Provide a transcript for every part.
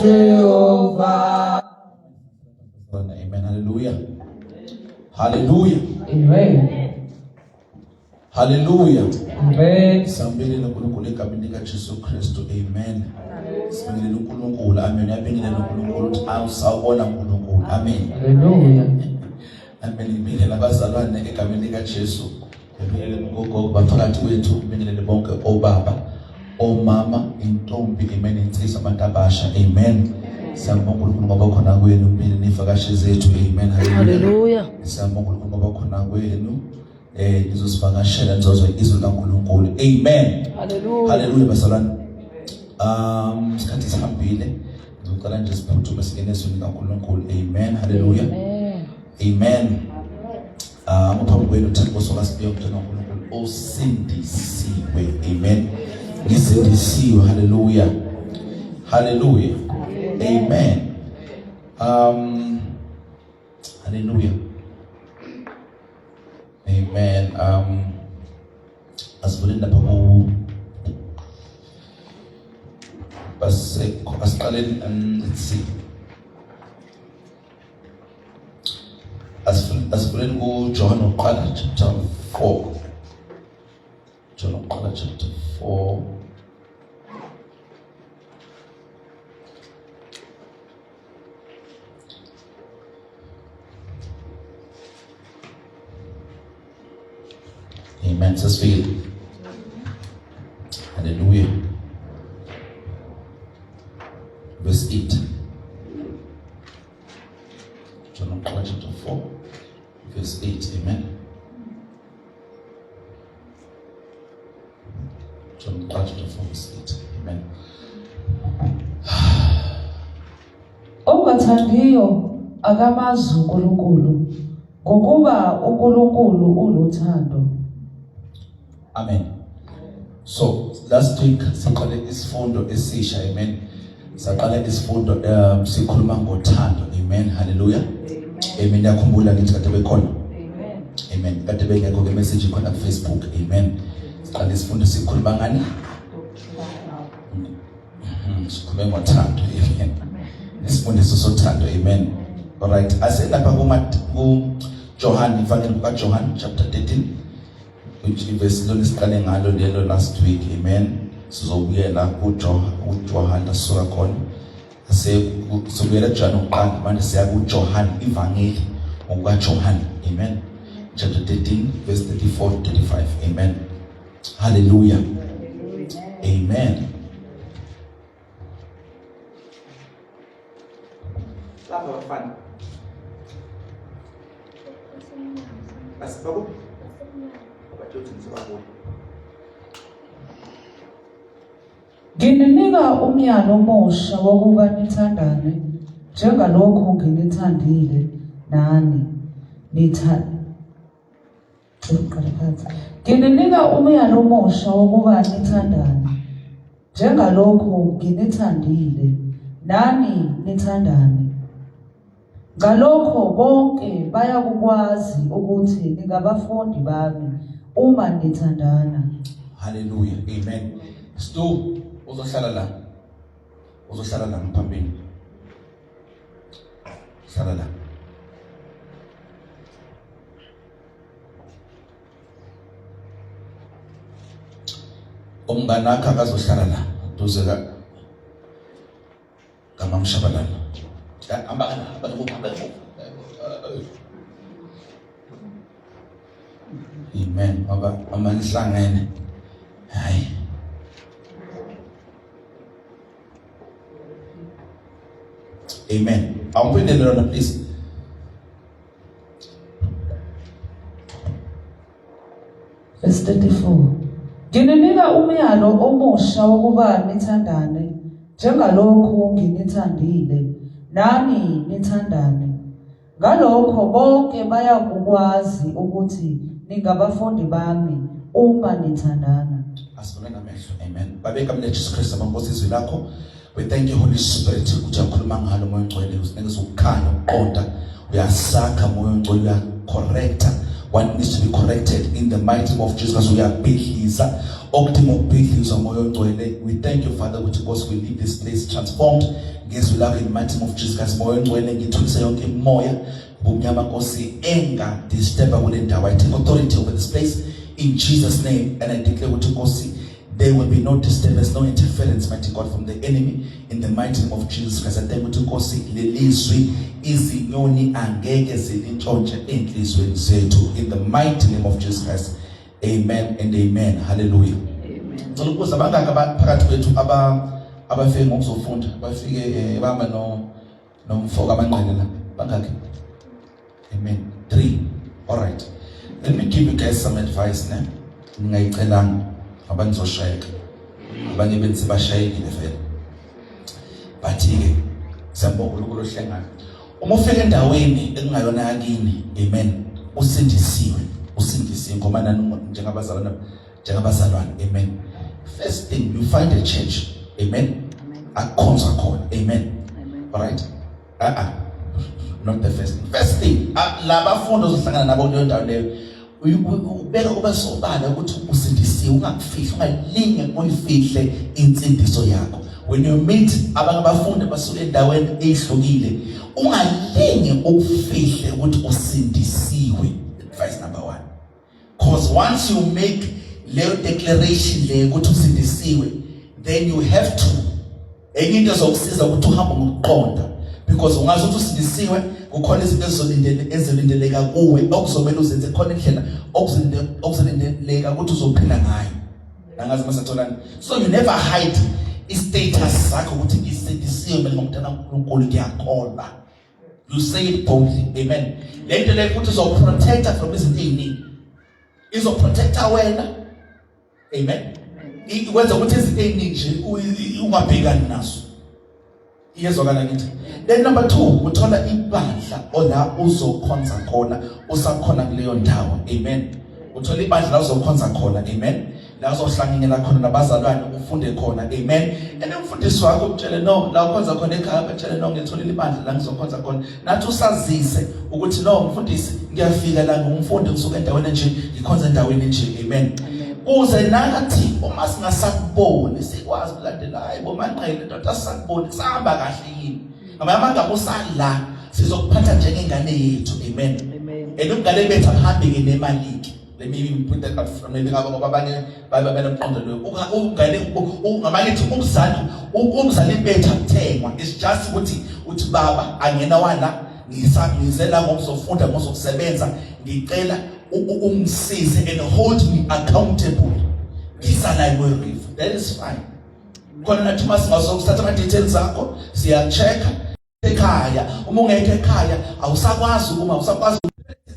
Jehovah. Amen. Hallelujah. Hallelujah. Amen. Hallelujah. Amen. Sambele nonkulunkulu egameni likaJesu Kristu. Amen. Sibongele uNkulunkulu. Amen. Uyabingelela uNkulunkulu ukuthi awusawubona uNkulunkulu. Amen. Hallelujah. Amen. Ibingelela abazalwane egameni likaJesu. Ibingelela ugogo baphakathi kwethu. Ibingelele bonke obaba, omama, intombi, amen, insizwa, abantu abasha. Amen. Siyabonga uNkulunkulu ngoba khona kwenu impilo nivakashi zethu. Amen. Hallelujah. Siyabonga uNkulunkulu ngoba khona kwenu nizosivakashela nizozwe izwi laNkulunkulu. Amen. Hallelujah. Hallelujah bazalwane. Isikhathi sihambile. Ngicela nje siphuthume singene ezwini laNkulunkulu. Amen. Hallelujah. Amen. Ngaphambi kwenu uthando kusoka sibiye kuthana uNkulunkulu osindisiwe. Amen. Ngisindisiwe. Hallelujah. Hallelujah. Amen. Hallelujah. Amen. Asivuleni lapha ku asiqaleni let's see. Asivuleni ku John uqala chapter 4. John uqala chapter 4. Amen. Sasifile. Hallelujah. Verse 8. John chapter 4. Verse 8. Amen. John chapter 4 verse 8. Amen. Ongathandiyo akamazi uNkulunkulu ngokuba uNkulunkulu uluthando. Amen. So last week siqale isifundo esisha. Amen. Saqala isifundo sikhuluma ngothando. Amen. Hallelujah. Amen. Yakhumbula ngithi kade bekhona. Amen. Amen. Kade bengekho ke message khona ku Facebook. Amen. Siqala isifundo sikhuluma ngani? Sikhuluma ngothando. Amen. Isifundiso sothando. Amen. All right. Aselapha ku John, ivangeli kaJohn chapter 13. Which verse lona siqale ngalo lelo last week. Amen. Sizobuyela uJohn asuka khona sobuyela John uqala manje siya kuJohn ivangeli ngokaJohn. Amen. Chapter 13 verse 34 35. Amen. Hallelujah. Amen. Lapha bafana. Asibabu. Ngininika umyalo omusha wokuba nithandane njengalokho nginithandile nani Ngininika umyalo omusha wokuba nithandane njengalokho nginithandile nani nithandane. Ngalokho bonke bayakwazi ukuthi ningabafundi bami uma nithandana. Hallelujah. Amen. Stu uzohlala la. Uzohlala la phambili. Hlala la. Umngane wakhe akazohlala la. Duze ka Kamamshabalala. Amen. Baba amanihlangene. Hayi. Amen. Awuphindele lona please. Verse 34. Ngininika umyalo omusha wokuba nithandane njengalokho nginithandile nani nithandane. Ngalokho bonke bayakwazi ukuthi ningabafundi bami uma nithandana. Asibone ngamehlo. Amen. Babeka mina Jesus Christ abankosi izwi lakho. We thank you Holy Spirit ukuthi ukhuluma ngalo moya ongcwele usinikeza ukukhanya ukuqonda uyasakha moya ongcwele uyacorrecta what needs to be corrected in the mighty name of Jesus. We are bidliza okudinga ukubidlizwa moya ongcwele. We thank you, Father, because we leave this place transformed. Ngezwi lakho in the mighty name of Jesus. Moya ongcwele ngithulisa yonke moya bomnyama Nkosi enga disturb kule ndawo. I take authority over this place in Jesus' name, and I declare ukuthi Nkosi there will be no disturbance, no interference, mighty God, from the enemy in the mighty name of Jesus Christ. I thank you Nkosi lelizwi izinyoni angeke zilintshontshe enhlizweni zethu in the mighty name of Jesus Christ. Amen and amen. Hallelujah. Amen. Ngicela ukubuza bangaka phakathi kwethu abafike ngokuzofunda bafike bamba nomfoka amanqele la bangaka. Amen. 3. All right. Let me give you guys some advice now. Ngingayicelanga abanizoshayeka. Abanye benze bashayekile vele. Bathi-ke siyabonga uNkulunkulu ohlengana. Uma ufika endaweni ekungayona yakini, amen, usindisiwe ngoba nani njengabazalwane, amen. First thing, you find a church, amen. Akhonza khona, amen. All right? Not the first thing. First thing, laba fundo ozohlangana nabo kuleyo ndawo leyo, ubeka kube sobala ukuthi usindisiwe, ungakufihli, ungalinge uyifihle insindiso yakho. When you meet abafundi basuke endaweni ezihlukile, ungalinge ukufihle ukuthi usindisiwe. Advice number 1. Because once you make leyo declaration le ukuthi usindisiwe, then you have to enye into ezokusiza ukuthi uhambe ngokuqonda, because ungazi ukuthi usindisiwe kukhona izinto ezilindeleka kuwe okuzomela uzenze, khona indlela okuzilindeleka ukuthi uzophila ngayo. Angazi masatholani. So you never hide status sakho ukuthi ngisindisiwe mina ngomntana uNkulunkulu ngiyakholwa. You say it boldly, amen. Lento le futhi uzoprotecta from izinto eziningi. Izoprotecta wena, amen. Ikwenza ukuthi izinto eziningi nje ungabhekani nazo. Iyezwakala ngithi. Then number 2, uthola ibandla ola uzokhonza khona usakhona kuleyo ndawo, amen. Uthola ibandla la uzokhonza khona, amen. La uzohlanganyela khona nabazalwane ufunde khona, amen. And umfundisi wakho utshele no, la ukhonza khona ekhaya batshele no, ngithola ibandla la ngizokhonza khona. Nathi usazise ukuthi no, umfundisi ngiyafika la ngumfundi ngisuka endaweni nje ngikhonza endaweni nje, amen. Uze nathi uma singasakuboni sikwazi ukulandela hayibo manqele ndoda sakuboni kusahamba kahle yini. Ngamanye usala sizokuphatha njengengane yethu, amen. And umngane bethu ahambe ngemali. Let me put that from maybe ngoba abanye babenomqondo lo ungane ngamanye umzali bethu akuthengwa. It's just uthi baba angena wana ngisabizela ngokuzofunda ngozokusebenza ngicela umsize and hold me accountable. Ngisala iMoyriver. That is fine. Khona nathi masingazokuthatha ama details akho siya-check ekhaya. Uma ungekho ekhaya awusakwazi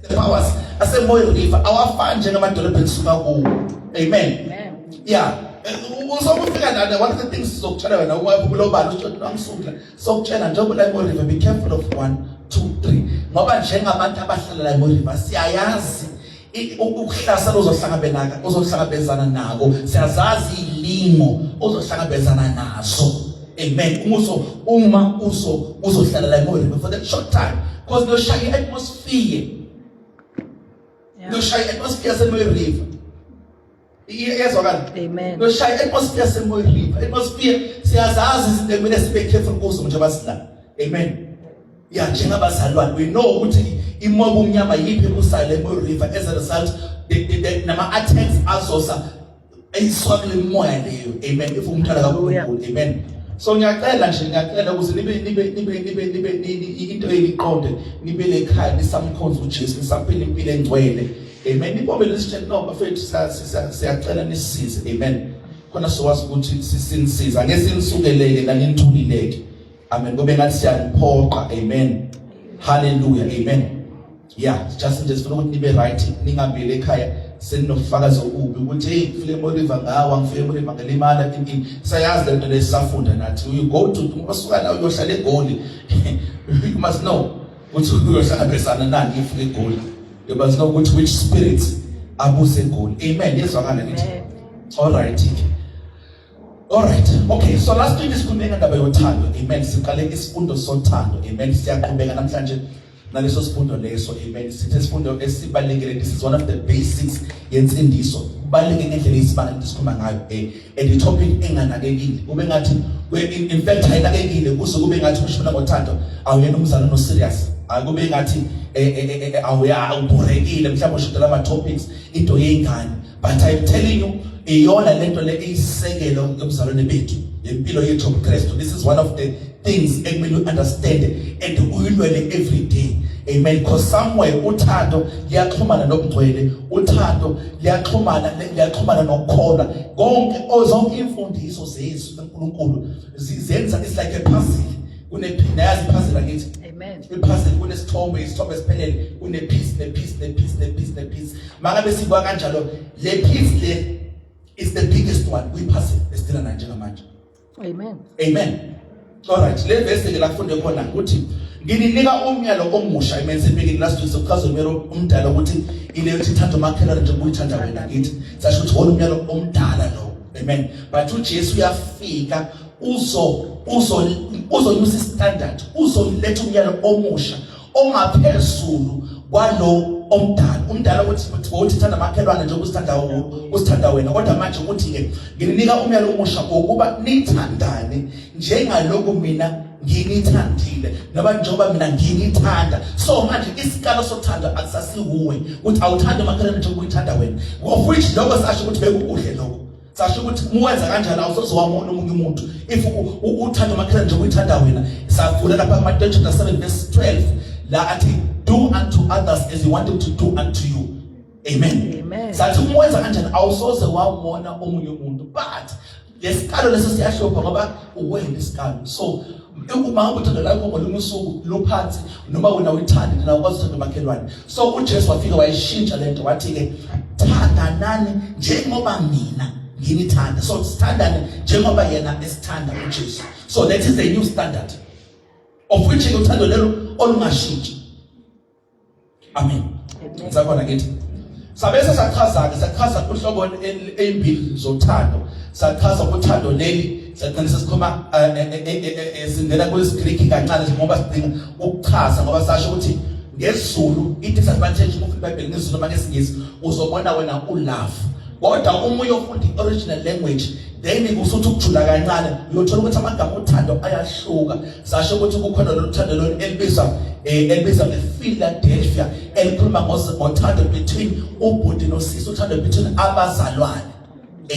the powers aseMoyriver awafani njengamadolobheni suka kuwo, amen. Yeah. Uzokufika nana one of the things sizokutshela wena ukulobala uthi angisukela sokutshela njengoba la eMoyriver, be careful of 1, 2, 3 ngoba njengabantu abahlala la eMoyriver siyayazi ukuhlasela uzohlangabezana nako, siyazazi ilimo uzohlangabezana nazo, amen. Uma uzohlala la eMoyriver for that short time, because no shy atmosphere, no shy atmosphere eMoyriver. Yes, amen. No shy atmosphere eMoyriver. Atmosphere siyazazi izinto ekumele sibe careful kuzo nje basila, amen. Yeah, njengabazalwane we know ukuthi imoya omnyama yiphi kusale eMoyriver as a result nama attacks azosa ayiswakile imoya leyo, amen. If umntwana kaNkulunkulu, amen. So ngiyacela ukuthi nibe into eliqonde nibe lekhaya nisamkhonza uJesu nisaphila impilo engcwele, amen. Nibombe lesitshela no bafethu siyacela nisisize, amen. Khona sowazi ukuthi sisinisiza ngesinisukeleke la nginithulileke, amen. Ngoba ngathi siyaniphoqa, amen. Hallelujah, amen. Yeah, just funa ukuthi nibe right, ningabele ekhaya senofakazi obubi ukuthi hey ngifike eMoyriver ngawa ngifike eMoyriver ngelimala inkingi. Sayazi lento lesafunda nathi you go to ungasuka la uyohlala eGoli. You must know ukuthi uyohlangabezana nani ngifike eGoli. You must know which spirits abuse eGoli, amen. Yezwakala ngithi. All right. Okay, so last week sikhuluma ngendaba yothando, amen. Siqale isifundo sothando, amen. Siyaqhubeka namhlanje naleso sifundo leso. Amen. Sithi isifundo esibalekile, this is one of the basics yensindiso. Kubaleke ngendlela isibanga esikhuluma ngayo and the topic enganakekile kube ngathi in fact ayinakekile kuze kube ngathi ushona ngothando awuyena umzana no serious, akube ngathi awuyaburekile mhlawumbe ushodela ama topics into yengane, but I'm telling you iyona lento le iyisekelo emzalwane bethu impilo yethu uKristu. This is one of the things ekumele understand and uyilwele every day. Amen. Because somewhere uthando liyaxhumana nokugcwele, uthando liyaxhumana nokukholwa. Konke zonke imfundiso zethu enkulunkulu zenza it's like a puzzle. Kuneyazi puzzle ngathi. Amen. Ipuzzle kunesithombe esiphelele, piece. Mangabe sibuka kanjalo le piece le is the biggest one. Puzzle esithina njengamanje. Amen. Amen. All right. Le verse ke la kufunde khona ukuthi ngininika umyalo omusha. Amen. Sibhekile last week sokuchaza umyalo omdala ukuthi ile uthando makhelwane njengoba uyithanda wena kithi. Sasho ukuthi wona umyalo omdala lo. Amen. But uJesu uyafika uzonyusa standard, uzoletha umyalo omusha ongaphezulu kwalo omdala. Umdala uthi thanda makhelwane njengoba usithanda wena, kodwa manje ukuthi ke ngininika umyalo omusha ukuba nithandane njengaloko mina nginithandile noma njengoba mina nginithanda. So manje isikalo sothando akusasihuwe ukuthi awuthanda makhelwane njengoba uyithanda wena, of which lokho sasho ukuthi bekuhle lokho. Sasho ukuthi muwenza kanjalo awuzozwamona omunye umuntu if uthanda makhelwane njengoba uyithanda wena. Safunda lapha Matthew chapter 7 verse 12 la athi do unto others as you want them to do unto you. Amen. Amen. Sathi muwenza kanjalo awusoze wamona omunye umuntu, but lesikalo leso siyashopha ngoba uwena isikalo. So uma uthanda lakho ngolunye usuku lophansi noma wena uyithanda na ukwazi ukuthanda makhelwane. So uJesu wafika wayishintsha lento wathi ke thandanani njengoba mina nginithanda. So sithandane njengoba yena esithanda uJesu. So that is the new standard of which uthando lelo olungashintshi. Amen. Ngizakhona ngithi sabese sachaza uhlobo ezimbili zothando. Sachaza uthando leli saqinisa sikhoma sindela kwesiGreek kancane ngoba sidinga ukuchaza ngoba sasho ukuthi ngesizulu i-disadvantage of iBhayibheli ngesizulu noma ngesingisi uzobona wena ulove. Kodwa uma uyofunda i-original language then usuthi ukujula kancane uyothola ukuthi amagama othando ayahluka. Sasho ukuthi kukhona lo thando lo elibizwa ngePhiladelphia elikhuluma ngothando between ubhuti nosisi, uthando between abazalwane.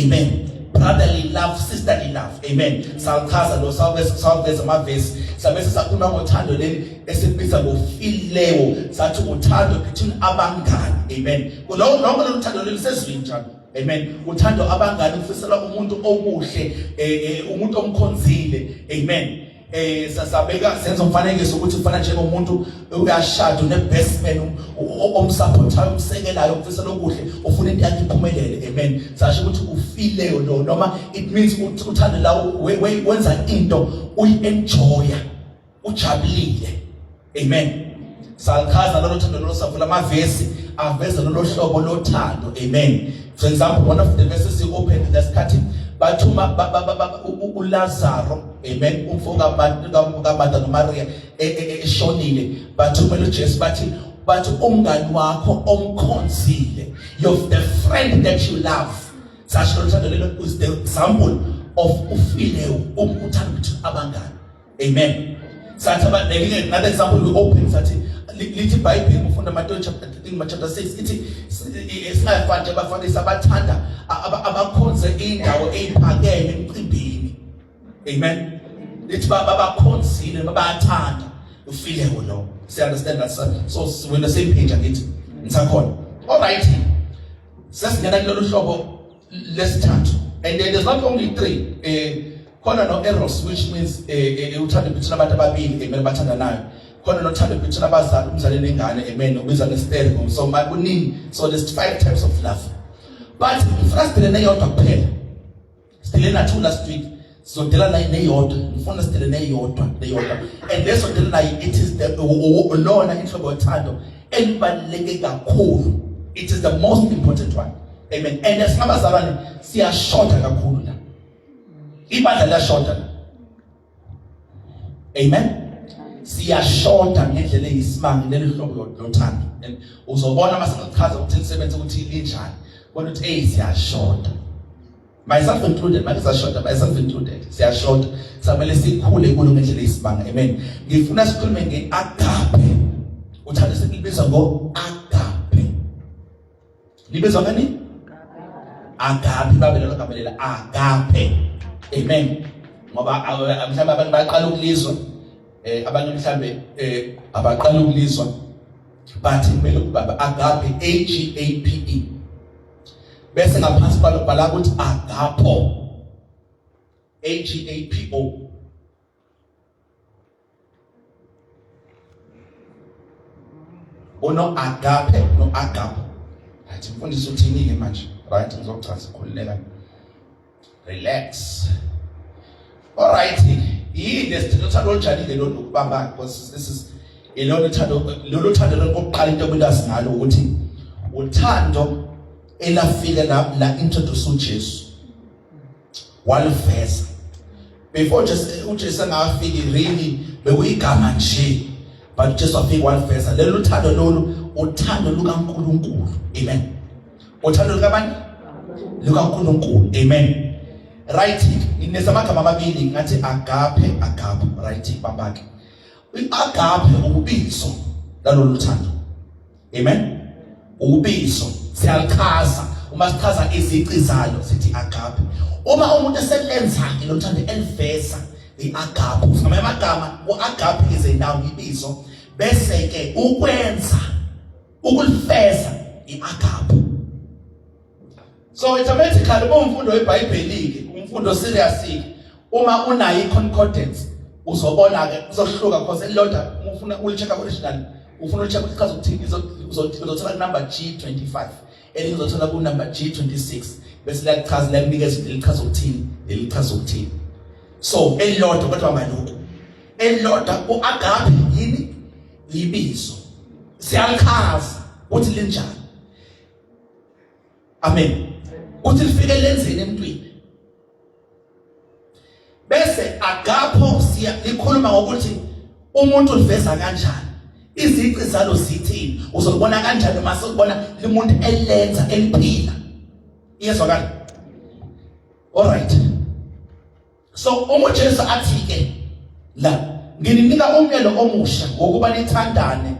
Amen. Brotherly love, sisterly love. Amen. Salchaza lo salveza amavesi sabese sakhuluma ngothando leli esibiza ngofileo, sathi uthando between abangani. Amen. Lonke lo thando leli sezwini njalo. Amen. Uthando abangani ufisela umuntu okuhle, umuntu omkhonzile. Amen. Sasabeka senza umfanekiso ukuthi ufana njengomuntu uyashada une-best man omsupportayo umsekelayo ufisela okuhle ufuna into yakhe iphumelele. Amen. Sasho ukuthi ufileo lo noma it means uthando lawo wenza into uyi-enjoya ujabulile. Amen. Salchaza lolo thando lolo savula amavesi aveza lolo hlobo lothando. Amen. For example, one of the verses you opened lesikhathi bathuma uLazaro. Amen. Umfoka kaMartha noMaria eshonile bathumela uJesu bathi umngani wakho omkhonzile, the friend that you love. Sasho uthando lelo is the example of ufileo uthando bethu abangani. Amen. Sathi another example we open sathi lithi iBhayibheli ufunda Matthew chapter 6 ithi singafanje abafundisi abathanda abakhonze indawo eyiphakeme emcimbini. Amen. Lithi babakhonzile bayathanda ufileko lo. See, understand that, so we're on the same page again. Ngisakhona. All right. Sesingena kulolu hlobo lesithathu, and there's not only three. Khona no eros, which means uthando between abantu ababili emele bathandanayo. Khona nothando between abazali umzali nengane. Amen. Ubizwa ngestereo. So kuningi. So there's 5 types of love. But first dilena yodwa kuphela. Dilena 2 last week. So dilena neyodwa. Ngifuna dilena neyodwa. And leso dilena it is the lona inhlobo yothando elibaluleke kakhulu. It is the most important one. Amen. And as abazalwane siyashota kakhulu la. Ibandla liyashota la. Amen. siyashoda ngendlela eyisimanga leli hlobo lothando. And uzobona mase ngichaza ukuthi lisebenza ukuthi linjani. Bona uthi siyashoda. Myself included, myself included. Siyashoda. Samele sikhule kulo ngendlela eyisimanga. Amen. Ngifuna sikhulume ngeagape. Uthando selibiza ngo-agape. Libizwa ngani? Agape. Babelelo kabelela agape. Amen. Ngoba mhlawumbe abantu baqala ukulizwa abanye mhlawumbe abaqala ukulizwa bathi kumele ubaba agape AGAPE bese ngaphansi kwalo bhala ukuthi agapo AGAPO. Ono agape no agapo. Hathi mfundisi uthini ke manje? Right, ngizochaza khululeka. Relax. All right. Yini sithando olujani lo ukubamba because this is lolu thando lokuqala into obuyazi ngalo ukuthi uthando elafika la introduce uJesu. Walifeza. Before just uJesu angafiki really bekuyigama nje but uJesu wafika walifeza. Lolu thando lolu uthando lukaNkulunkulu. Amen. Uthando lukabani? LukaNkulunkulu. Amen. Right, inesamagama amabili ngathi agape, right babake. Agape ubizo lalolu thando. Amen. Ubizo siyalichaza, uma sichaza izici zalo sithi agape. Uma umuntu eselenza lo thando eliveza iagape. Ngamanye amagama uagape is a noun ibizo bese ke ukwenza ukulifeza iagape. So automatically umfundo weBhayibheli umfundo serious uma unayo iconcordance uzobona ke uzohluka because elilodwa ufuna ulicheck original ufuna ulicheck ukuthi chaza ukuthini uzothola number G25 elizothola ku number G26 bese lachaza lakunikeza elichaza ukuthini elichaza ukuthini. So elilodwa kodwa maloko elilodwa uagape yini ibizo siyalichaza ukuthi linjani. Amen. Uthi lifike lenzeni emntwini bese agapo siya likhuluma ngokuthi umuntu uliveza kanjani izici zalo zithini uzobona kanjani mase ubona limuntu elenza eliphila iyezwakala. All right, so uJesu athi ke la ngininika umyalo omusha ngokuba nithandane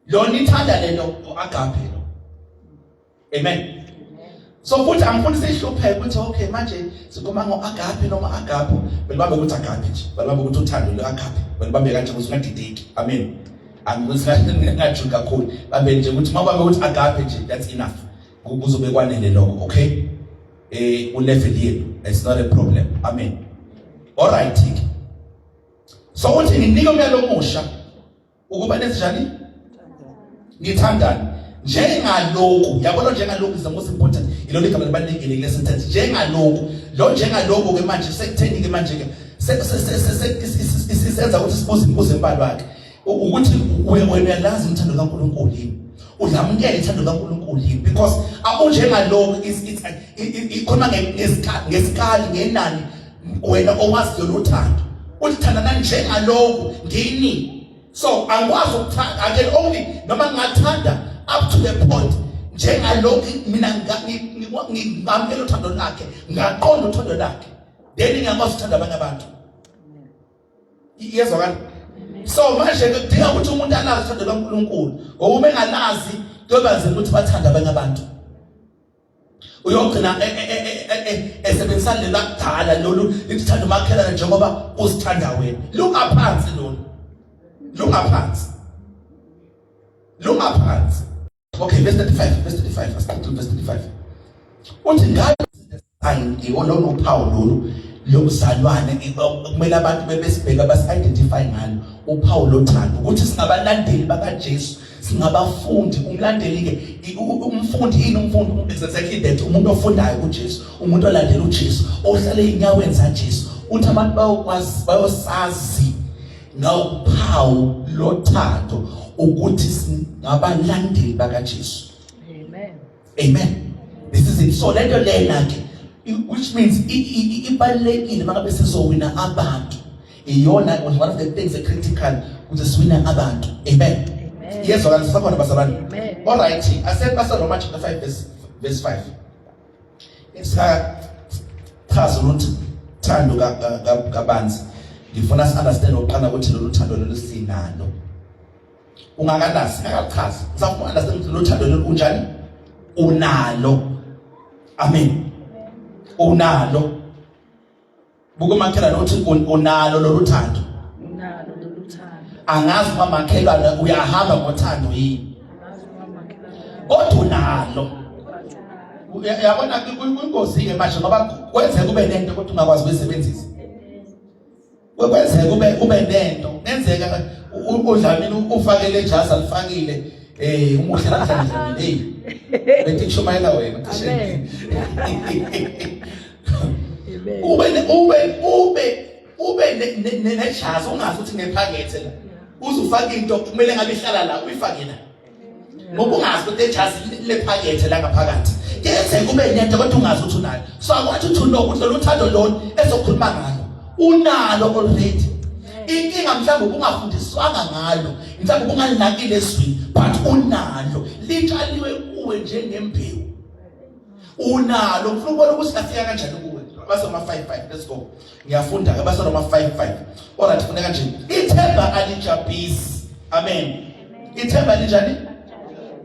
lo nithandane lo agape lo. Amen. So futhi angifundise ihluphe ukuthi okay manje sikhuluma ngo-agape noma agapo belibambe ukuthi agape nje belibambe ukuthi uthando le-agape belibambe kanje ukuthi ungadideki. Amen. Angikuthi kakhulu bambe nje ukuthi mawubambe ukuthi agape nje that's enough kuzobe kwanele lokho. Okay, ulevel yenu it's not a problem. Amen. All right, so uthi nginika umyalo omusha ukuba nenjani nithandane njengaloku. Yabona njengaloku is the most important. Ilo ligama libalulekile kule sentence. Njengaloku ke manje sekutheni ke manje ke sisenza ukuthi sibuze imibuzo embalwa yakhe ukuthi wena uyalazi umthando kaNkulunkulu yini, udlamukela ithando kaNkulunkulu yini, because akunjengaloku ikhona ngesikali ngenani wena owazi lo thando ulithandana njengaloku ngini. So angikwazi ukuthanda I can only noma ngathanda up to the point njengaloku mina ngingamkela uthando lakhe ngaqonda uthando lakhe then ngiyakwazi ukuthanda abanye abantu. Yezwakala. So manje kudinga ukuthi umuntu alazi uthando kaNkulunkulu ngoba uma engalazi kuyoba nzima ukuthi bathande abanye abantu. Uyogcina esebenzisana nelakudala lolu lithanda umakhelana njengoba uzithanda wena. Luka phansi lolu. Lunga phansi. Okay, verse 35. I start to verse 35. Uthi ngabe ngiyolona uphawu lolu lomzalwane kumele abantu bebesibheka basi-identify ngalo uphawu lothando ukuthi singabalandeli bakaJesu, singabafundi. Umlandeli-ke umfundi yini? Umfundi exactly that, umuntu ofundayo kuJesu, umuntu olandela uJesu, ohlala ey'nyaweni zaJesu. Uthi abantu bayosazi ngawuphawu lothando ukuthi singabalandeli bakaJesu. Amen. This is it. So lento lena ke which means ibalekile mangabe sizowina abantu iyona was one of the things that critical ukuthi siwina abantu. Amen. Yes, okanye sisakhona basabani. All right, I said Pastor Romans chapter 5 verse 5. It's chaza ukuthi thando kabanzi. Ngifuna si understand oqala ukuthi lolu thando lolu sinalo. Ungakalazi akachaza. Uzafuna understand ukuthi lolu thando lolu unjani? Unalo. Amen. Unalo. Bukumakhelana uthi unalo lolu thando. Unalo lolu thando. Angazi uma makhelana uyahamba ngothando yini. Kodwa unalo. Uyabona ingozi ke manje ngoba kwenze kube nento kodwa ungakwazi ukuyisebenzisa. Kwenze kube nento. Ngenzeka uDlamini ufakele ijazi alifakile umuhle namhlanje hey. Bese kushumayela wena. Ube nejazi ungazi ukuthi ngephakethe la. Uzufaka into kumele ngabe ihlala la uyifake la. Ngoba ungazi ukuthi ejazi lephakethe la ngaphakathi. Yenze kube nento kodwa ungazi ukuthi unayo. So akwathi uthi ukuthi lo thando lona ezokhuluma ngalo. Unalo already. Inkinga mhlawumbe ungafundiswanga ngalo. Mhlawumbe ungalinakile eswini but unalo. Litshaliwe kuwe njengembewu. Unalo. Ufuna ukubona ukuthi afika kanjani kuwe. Abasoma 5:5 let's go. Ngiyafunda ke basoma 5:5. Alright funda kanje. Ithemba alijabhisi. Amen. Ithemba linjani?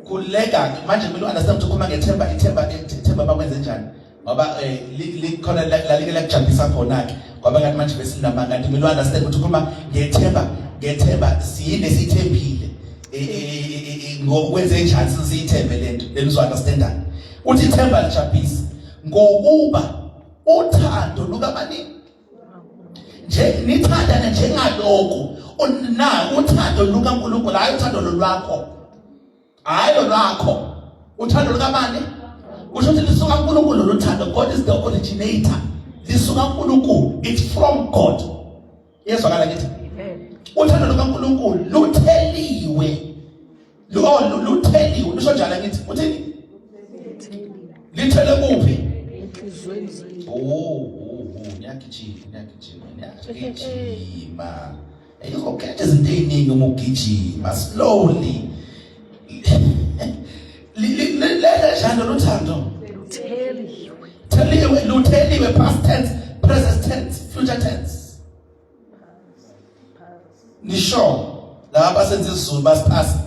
Kulega manje kumele understand ukuthi uma ngethemba bakwenze njani. Ngoba likhona la like kujabhisa khona ke. Ngoba kanti manje besinama kanti kumele understand ukuthi uma ngethemba siyinde sithembile. Ngokwenze njani sithembe lento. Then uzo understandani. Uthi ithemba alijabhisi ngokuba uthando lukaMani nje nithandana njengaloko na uthando lukaNkulunkulu hayi uthando lwakho hayi lwakho uthando lukaMani usho ukuthi lisuka kuNkulunkulu lothando. God is the originator. Lisuka kuNkulunkulu, it's from God. Yezwakala ngithi uthando lukaNkulunkulu lutheliwe lutheliwe usho njalo ngithi uthini lithele kuphi ngiyagijima ayizokhetha izinto eziningi uma ugijima slowly lelejana lothando lutheliwe past tense, present tense, future tense. Nisho la abasenza isizulu basipasa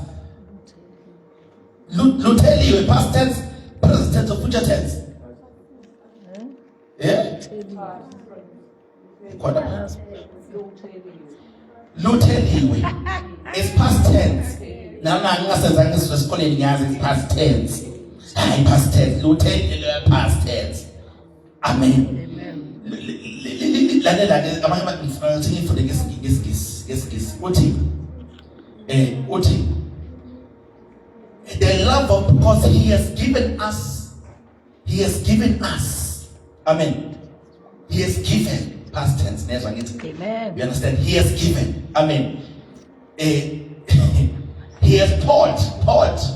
lutheliwe past tense, present tense, future tense. Yeah? Lutheliwe is past tense. Nama ngingasenza ngisho esikoleni ngiyazi it's past tense. Hayi past tense, lutheliwe past tense. Amen. Lalela ke amanye abantu ngifunde ngesigisi. Uthi the love of because he has given us. Amen. He has given past tense. Amen. You understand? He has given. Amen. He has poured past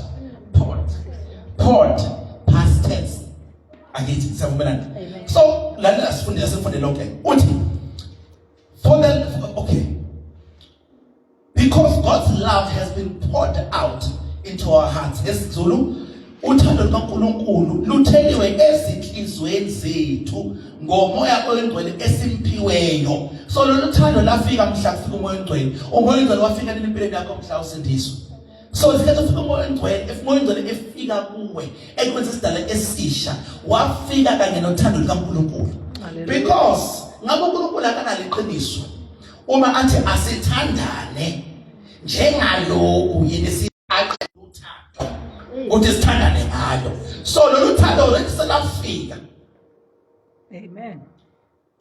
tense. Amen. So let us find okay. Because God's love has been poured out into our hearts. Zulu uthando lukaNkulunkulu lutheliwe ezinhlizweni zethu ngomoya oyingcwele esimphiweyo. So lolu thando lafika mhla kufika umoya oyingcwele. Umoya oyingcwele wafika empilweni yakho mhla usindiswa. So isikhathi ufika umoya oyingcwele, umoya oyingcwele efika kuwe ekwenza isidala esisha, wafika kanye nothando lukaNkulunkulu. Because ngabe uNkulunkulu akanalo iqiniso uma athi asithandane njengaloku yena siaqeda uthando uthi sithandane ngalo. So lolu thando selafika. Amen.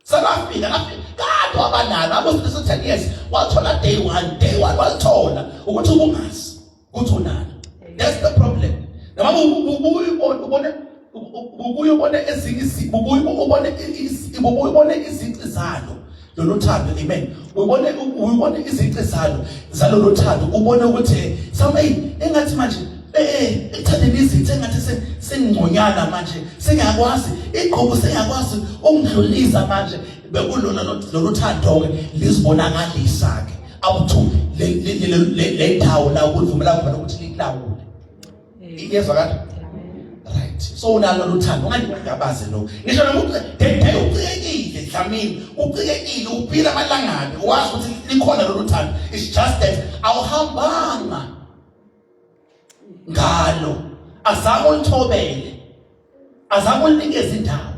Selafika kade wabanalo abosithi 10 years wathola day one wathola ukuthi ubungazi ukuthi unalo. That's the problem. Noma ubone izici zalo lolu thando. Amen. Ubone izici zalo lolu thando ubone ukuthi some engathi manje ekuthande izinto engathi sengingonyana manje sengiyakwazi igqubu sengiyakwazi ukudlulisa manje bekulona lolu thando ke lizibonakalisa ke up to le ndawo la ukuvumela khona ukuthi likulawule. Iyezwa kanti? Right. So unalo luthando ungangabaze lo. Ngisho noma ucikekile Dlamini, ucikekile uphila amalangana, wazi ukuthi likhona lo luthando. It's just that awuhambanga ngalo. Azange ulithobele. Azange ulinikeze indawo.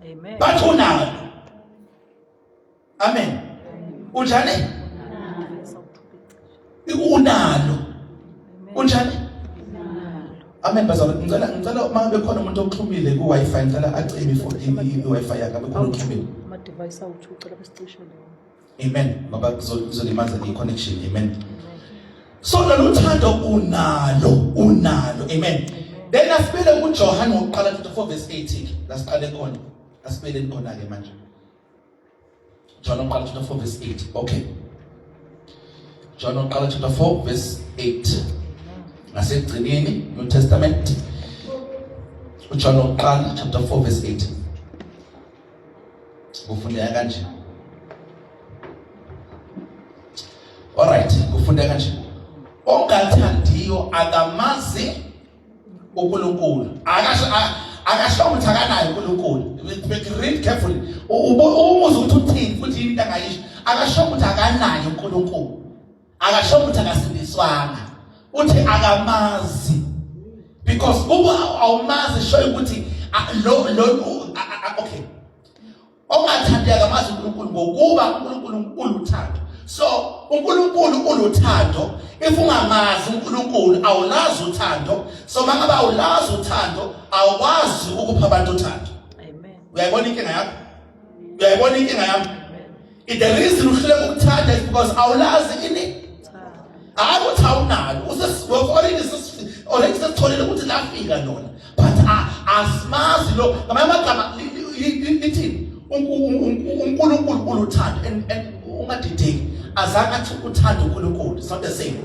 Amen. Bathi unalo. Amen. Unjani? Unalo. Unjani? Amen bazalwa. Ngicela uma bekhona umuntu oxhumile ku Wi-Fi ngicela acime i-Wi-Fi yakhe bekhona oxhumile. Ama device awuthi ucela besicishe lo. Amen. Ngoba kuzolimaza i-connection. Amen. So luthando unalo. Amen. Then asibele kuJohn ngokuqala chapter 4 verse 18. Lasiqale khona. Asibele khona ke manje. John ngokuqala chapter 4 verse 8. Okay. John ngokuqala chapter 4 verse 8. Nasegcineni New Testament. John ngokuqala chapter 4 verse 8. Kufundeka kanje. All right, kufundeka kanje. Ongathandiyo akamazi uNkulunkulu. Akasho ukuthi akanayo uNkulunkulu. Read carefully. Umuzi ukuthi uthini futhi into angayisho. Akasho ukuthi akanayo uNkulunkulu. Akasho ukuthi akasindiswanga. Uthi akamazi. Because uba awumazi show ukuthi okay. Ongathandi akamazi uNkulunkulu ngokuba uNkulunkulu uluthando. So uNkulunkulu uluthando. If ungamazi uNkulunkulu awulazi uthando. So mangabe awulazi uthando awukwazi ukupha abantu uthando. Amen. Uyayibona inkinga yakho? Uyayibona inkinga yakho? The reason uhluleka ukuthanda is because awulazi ini. Akuthi awunalo. Already sesitholile ukuthi lafika lona. But asimazi lo. Ngamanye amagama lithi uNkulunkulu uluthando and ungadideki. Azange athi uthanda uNkulunkulu. It's not the same.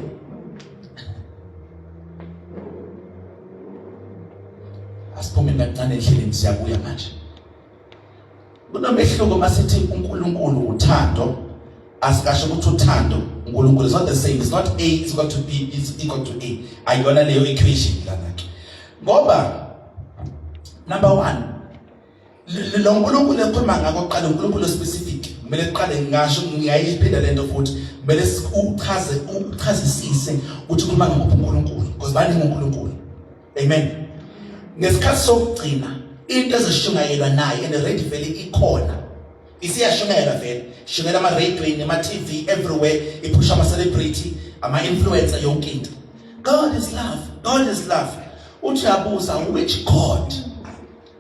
Asiphume kancane endleleni siyabuya manje. Kunomehluko masithi uNkulunkulu uthando, asikasho ukuthi uthando uNkulunkulu is not the same. It's not A is equal to B is equal to A. Ayona leyo equation lana ke. Ngoba number 1 lo uNkulunkulu ekhuluma ngako qala uNkulunkulu specific. Kumele siqale ngasho ngiyayiphinda lento futhi kumele uchazisise ukuthi ukhuluma ngakho uNkulunkulu because bani uNkulunkulu. Amen. Ngesikhathi sokugcina into ezishungayelwa naye and ready vele ikhona. Isiyashungayelwa vele. Shungela ama radio nema TV everywhere, iphusha ama celebrity, ama influencer yonke into. God is love. God is love. Uthi yabuza which God?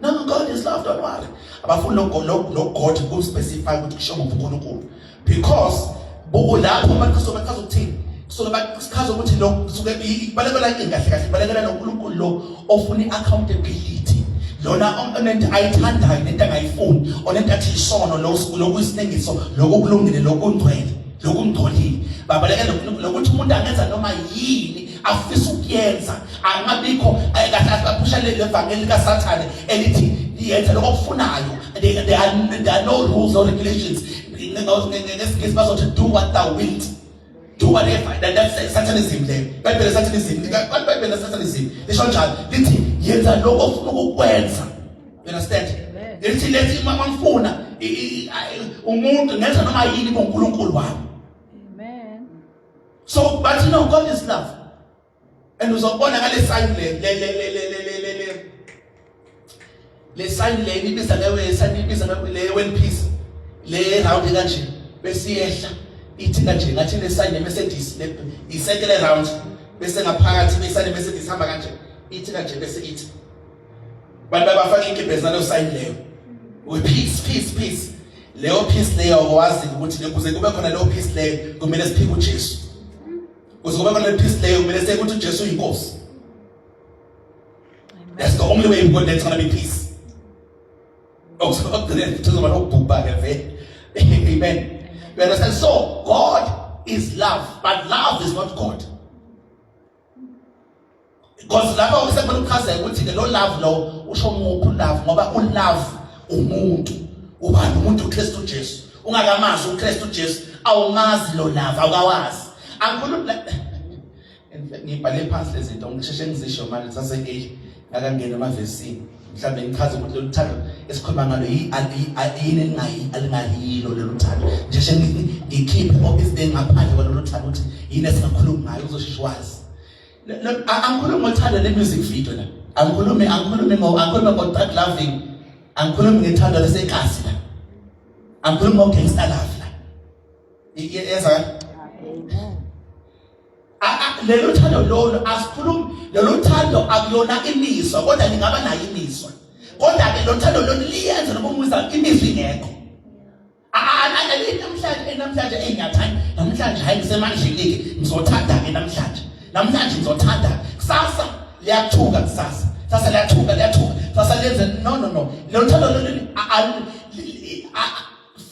No, God is love, don't worry. Abafuna no God who specify ukuthi kusho ngoNkulunkulu. Because lapho manje bakazo ukuthini? So bakhaza ukuthi lo suke balekela inkinga kahle balekela noNkulunkulu lo ofuna accountability. Lona onento ayithandayo nento angayifuni, onento athi isono lokuyisinengiso, lokulungile, lokungcwele, lokungcolile. Babalekela lokuthi umuntu angenza noma yini afisa ukuyenza, angabikho akaphusha le evangeli kaSathane elithi yenza lokufunayo. There are no rules or regulations. Ngesikhathi bazothi do what thou wilt. Do whatever. That's Satanism there. Bible Satanism. What Bible Satanism? Lisho njalo lithi yenza lokho ofuna ukukwenza. You understand? Lithi lethi mangifuna umuntu ngenza noma yini ngoNkulunkulu wami. Amen. So but you know God is love. And uzobona ngale sign le sign le ibiza lewe sanibiza le when peace le round kanje bese yehla ithi kanje ngathi le sign le Mercedes le isekele round bese ngaphakathi bese le Mercedes hamba kanje ithi kanje bese ithi bantu bafaka inkebheza le sign leyo we peace leyo peace leyo wazi ukuthi kuze kube khona leyo peace leyo kumele siphike uJesu kuze kube khona leyo peace leyo kumele siye ukuthi uJesu uyinkosi. That's the only way there's going to be peace. Oh, so amen. You understand? So God is love, but love is not God. Because love is not because we no love no usho umuntu love ngoba ulove umuntu ubani umuntu uKristu Jesu ungakamazi uKristu Jesu awumazi lo love awukawazi angikhulumi ngibhale phansi lezi zinto ngisheshe ngizisho manje sase ngakangena emavesini mhlambe ngichaze ukuthi lo luthando esikhuluma ngalo yini alingayilo lo luthando nje ngikhiphe obviously ngaphandle kwalo luthando ukuthi yini esingakhuluma ngayo uzoshishwazi angikhulumi ngothando le music video la angikhulumi ngo loving angikhulumi ngethando lesekasi la angikhulumi ngo-gangster love la yeza lelo thando lolo asikhulumi lelo thando akuyona imizwa kodwa lingaba nayo imizwa kodwa ke lo thando lolo liyenza noma umuzwa imizwa ingekho namhlanje engiyathanda namhlanje hayi ngisemandleni ngizothanda ke namhlanje ngizothanda kusasa liyathuka kusasa liyathuka sasa lenze no lo thando lolu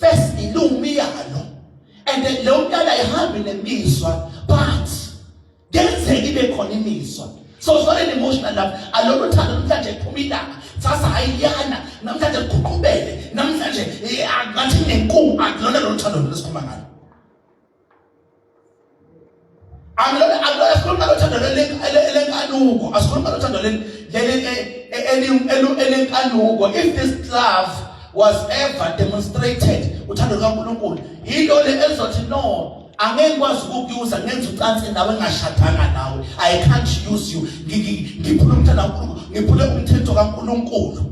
first ilumiyalo and lo mntana ihambe nemizwa but ngenzeka ibe khona imizwa so it's not an emotional love alolo thando namhlanje iphuma ilanga sasa ayiyana namhlanje kuqhubele namhlanje ngathi nenkungu akulona lo thando lesikhuluma ngalo Anglo asikhuluma lo thando lenkanuko asikhuluma lo thando elenkanuko if this love was ever demonstrated uthando lukaNkulunkulu yilo le ezothi no angeke kwazi ukuyuza ngenza ucansi nawe ngashadanga nawe I can't use you ngiphula umthando kaNkulunkulu ngiphule umthetho kaNkulunkulu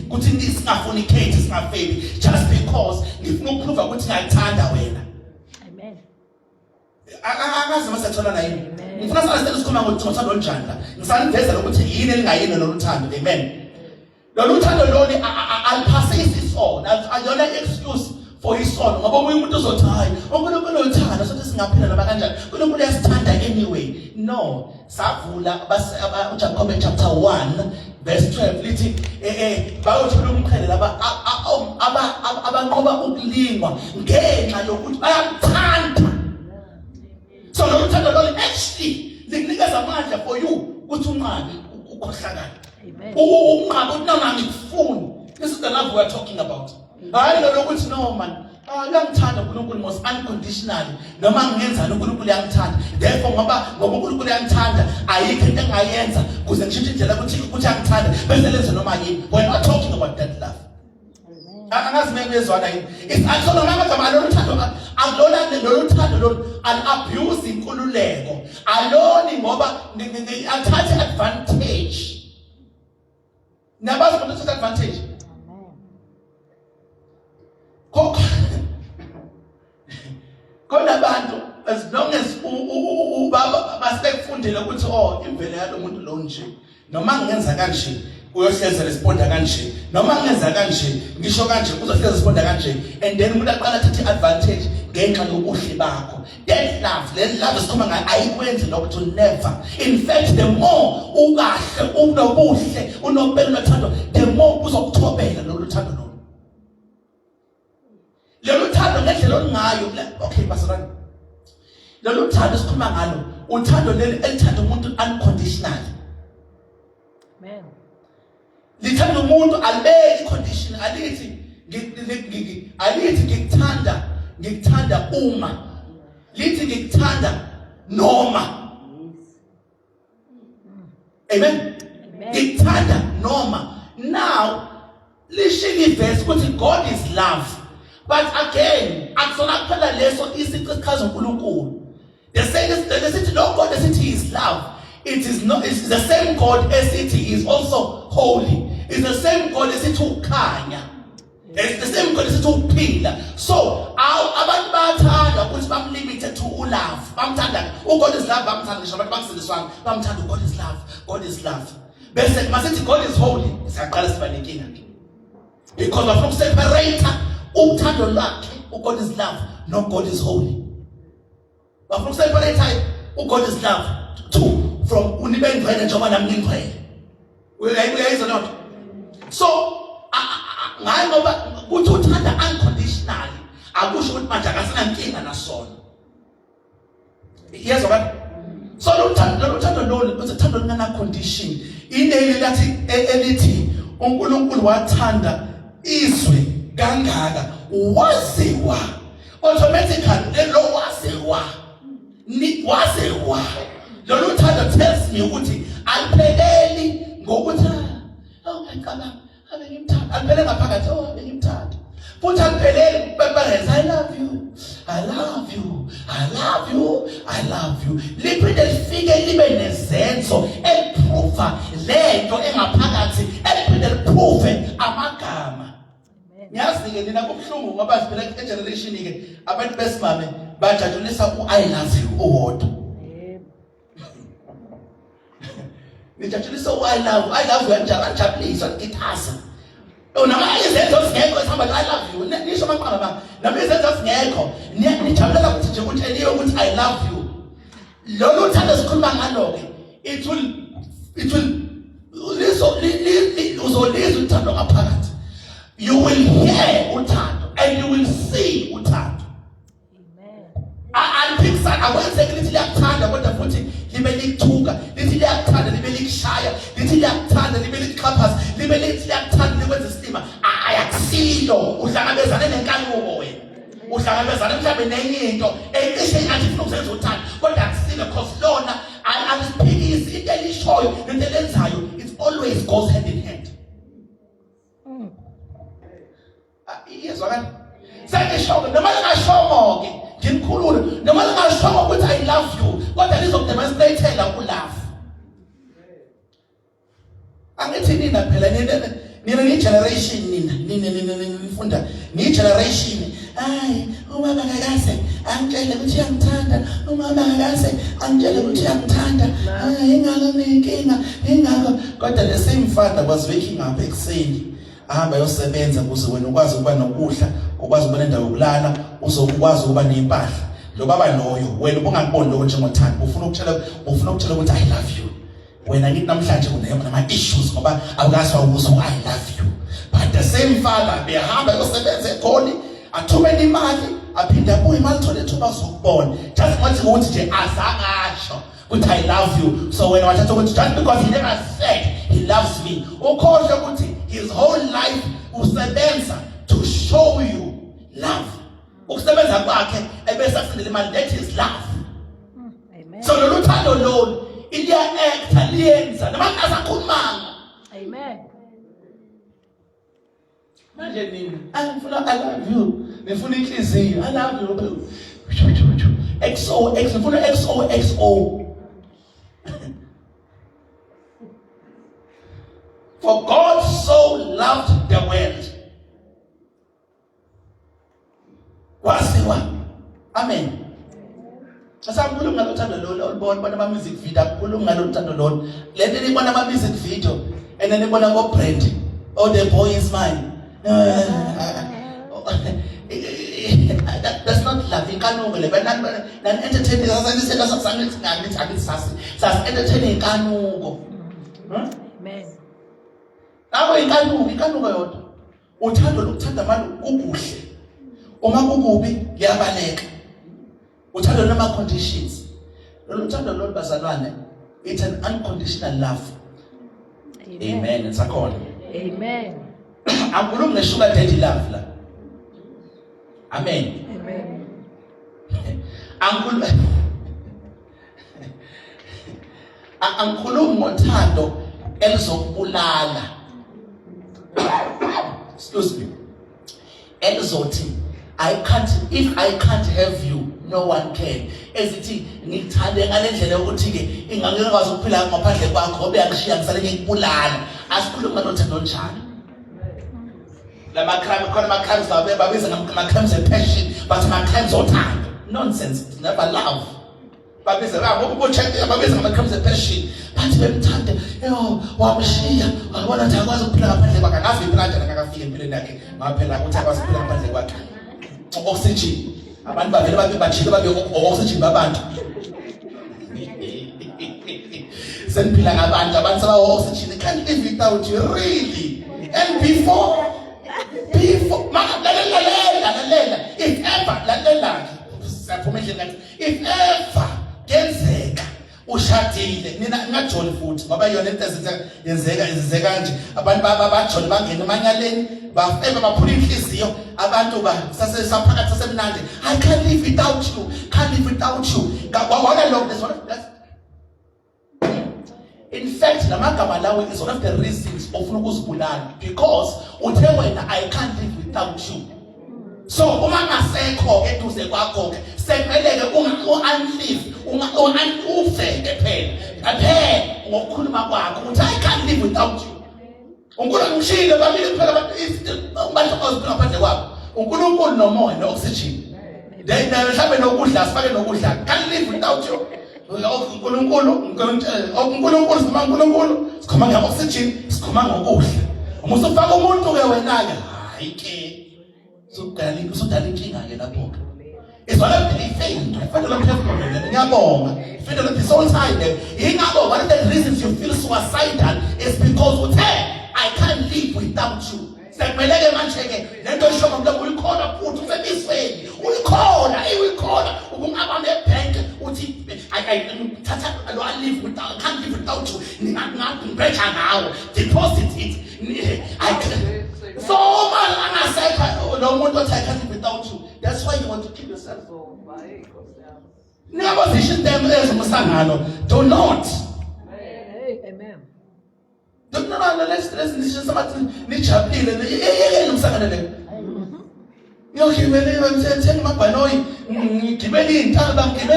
kuthi singafornicate singafeli just because ngifuna ukuprove ukuthi ngiyalithanda wena akaze masatholana yini ngifuna sazi sikhuluma ngothando onjani la ngisaniveza ukuthi yini elingayini lo luthando amen lo luthando loni aliphasisi isono ayona excuse for isono ngoba umuntu uzothi hayi uNkulunkulu uthanda sothi singaphila noma kanjani uNkulunkulu uyasithanda anyway no savula uJacob chapter 1 verse 12 lithi bayothola umqhele laba abanqoba ukulingwa ngenxa yokuthi bayathanda. So lo luthando lolu actually likunikeza amandla for you ukuthi unqabe ukhohlakala. Amen. Unqabe uthi noma ngikufuni. This is the love we are talking about. Hayi lo lokuthi no man. Uyamthanda uNkulunkulu most unconditionally. Noma ngenzani uNkulunkulu uyamthanda. Therefore ngoba uNkulunkulu uyamthanda ayikho into engayenza kuze ngishintshe indlela ukuthi angithanda bese lenze noma yini. We're not talking about that love. Angazi mengezwana yini. It's actually ngamagama lo luthando alona lo luthando lo abuse inkululeko. Aloni ngoba athathe advantage. Nabazi ukuthi uthatha advantage. Kodwa abantu as long as ubaba basekufundile ukuthi imvelo yalo muntu lo nje noma ngenza kanje uyohleza responda kanje noma ngenza kanje ngisho kanje uzohleza responda kanje and then umuntu aqala athathe advantage ngenxa yokuhle bakho. That love sikhoma ngayo ayikwenzi lokho to never. In fact the more ukahle unobuhle unobelo nothando the more uzokuthobela lo luthando lo. Lelo thando ngendlela olungayo okay pastor lelo thando sikhuluma ngalo uthando leli elithanda umuntu unconditional. Amen. Lithanda umuntu alibeki condition alithi ngikuthanda uma lithi ngikuthanda noma. Amen. Ngikuthanda noma. Now lishiki verse ukuthi God is love. But again, akusona kuphela leso isichaza uNkulunkulu. The same is the Lord God as it is love. It is not. It's the same God as it is also holy. It's the same God as it ukhanya. It's the same God as it uphila. So abantu bayathanda ukuthi bamlimite to love. Bamthanda God is love. Bamthanda ngisho abantu bangisindiswana. Bamthanda God is love. God is love. Bese masithi God is holy. Siyaqala sibanenkinga nje. Because bafuna separate uthando lwakhe God is love, no God is holy. But from separate time, God is love too. From unibengwele njengoba nami ngingwele. Uyayizwa not. So ngayi ngoba kuthi uthanda unconditionally akusho ukuthi manje akasinankinga nasona. Yes or so lo thando lo uthando lungana condition. Ineli lathi elithi uNkulunkulu wathanda izwe kangaka waziwa automatically lo waziwa ni waziwa lolu thando tells me ukuthi alipheleli ngokuthi ngicabanga abe ngimthanda aliphelele ngaphakathi abe ngimthanda futhi aliphelele bebenza I love you I love you I love you I love you liphinde lifike libe nezenzo eliprova lento engaphakathi eliphinde liprove amagama ngiyazi ke nina kubhlungu ngoba siphela egeneration ke abantu besimame bajatshulisa I love you owodwa nijatshulisa I love you anjabulisa ngithasa noma izenzo singekho somebody I love you nisho maqaba noma izenzo singekho nijabulela ukuthi nje ukuthi eliyo ukuthi I love you lolu thando sikhuluma ngalo ke it will uzolizwa uthando ngaphakathi you will hear uthando and you will see uthando Pixar akwenzeki lithi liyakuthanda kodwa futhi libe likuthuka lithi liyakuthanda libe likushaya lithi liyakuthanda libe likuxhaphaza libe lithi liyakuthanda likwenza isima ayakusilo uhlangabezana nenkanuko wena uhlangabezana mhlawumbe nenye into ecishe ngathi ufuna ukuzenza uthando kodwa akusile because lona aliphikisi into elishoyo into elenzayo it always goes hand in hand yezwa kanti sengisho noma lingashomo ke ngimkhulule noma lingasho ukuthi I love you kodwa lizodemonstrateela ulove angithi nina phela nina ni generation nina nifunda ni generation hayi umama akase angitshele ukuthi uyangithanda umama akase angitshele ukuthi uyangithanda hayi ingaka kodwa the same father was waking up ekuseni ahamba yosebenza ukuze wena ukwazi ukuba nokudla ukwazi ukuba nendawo yokulala uzokwazi ukuba nempahla lo baba loyo wena ubungakuboni lokho njengothando ufuna ukutshela ukuthi I love you wena ngithi namhlanje kunama issues ngoba awukaswa ukuzo I love you but the same father behamba yosebenza eGoli athumela imali aphinda abuye imali thole thuba zokubona just ngathi ukuthi nje azangasho ukuthi I love you so wena wathatha ukuthi just because he never said he loves me ukhohle ukuthi his whole life usebenza to show you love ukusebenza kwakhe ebese akusindele imali that is love Amen. So lolu thando lolu iliya act liyenza noma asakhulumanga Amen. manje nini angifuna I love you nifuna inhliziyo I love you XO nifuna XO For God so loved the world. Wasiwa. Amen. Asakhuluma ngalo thando lolu olubona bana music video akhuluma ngalo thando lolu. Lento libona ama music video and then libona go brand. Oh the boy is mine. That's not love. Inkanuko le bana nan entertain sasangisela sasangithi ngakithi akisasi. Sas entertain inkanuko. Amen. Nawe inkanuko yodwa. Uthando lokuthanda manje kukuhle. Uma kukubi kuyabaleka. Uthando noma conditions. Lo uthando lo bazalwane it's an unconditional love. Amen. It's a call. Amen. Angikhulumi ngesugar daddy love la. Amen. Amen. Angikhulumi ngothando elizokubulala. Excuse me. Elizothi if I can't have you no one can. Ezithi ngikuthande ngalendlela ukuthi ke ingake ngikwazi ukuphila ngaphandle kwakho ngoba uyangishiya ngisale ngikubulala. Asikhuluma nothando njalo. Lama crime khona ama crimes babiza ngama crimes of passion but ama crimes othando. Nonsense. It's never love. Babiza ngokubocheck babiza ngama crimes of passion. Bathi bemthanda wamshiya akubona ukuthi akwazi ukuphila ngaphandle kwakhe akazi impilo kanjani akafika empilweni yakhe ngaphela ukuthi akwazi ukuphila ngaphandle kwakhe. Oxygen abantu bavele bajike babe oxygen babantu senphila ngabantu abantu saba oxygen can't live without you really and before lalela if ever lalela if ever kenzeka ushadile nina ngajoli futhi ngoba yona into yenzeka kanje abantu bajoli bangena emanyaleni bafeba baphula inhliziyo abantu sasephakathi sasemnandi. I can't live without you, can't live without you. Wabona lokho, that's in fact namagama lawo is one of the reasons ofuna ukuzibulala, because uthe wena I can't live without you. So uma ngasekho eduze kwakho ke sekumele ke unlive ufe phela ngokukhuluma kwakho uthi I can't live without you. uNkulunkulu ngishilo bamile kuphela abantu ozibona phandle kwakho uNkulunkulu nomoya no-oxygen then mhlawumbe nokudla sifake nokudla can't live without you. uNkulunkulu sikhoma nge-oxygen sikhoma ngokudla uma usufaka umuntu ke wena ke hayi ke usudala inkinga ke lapho ke. It's one of the things I find a lot of people feel the soul side. One of the reasons you feel suicidal is because I can't live without you. Like my leg man checking, then don't show up that will call a put to this way. Will call, I will call. I'm a bank. I live without, I can't live without you. Not better now. Deposit it. I can't. So I say, no one I can't live without you. That's why you want to kill yourself. Never vision them as Musangano. Do not. Amen. No, let's listen something. Nicha, you give me and tell my banoi, give me in Talbam, give me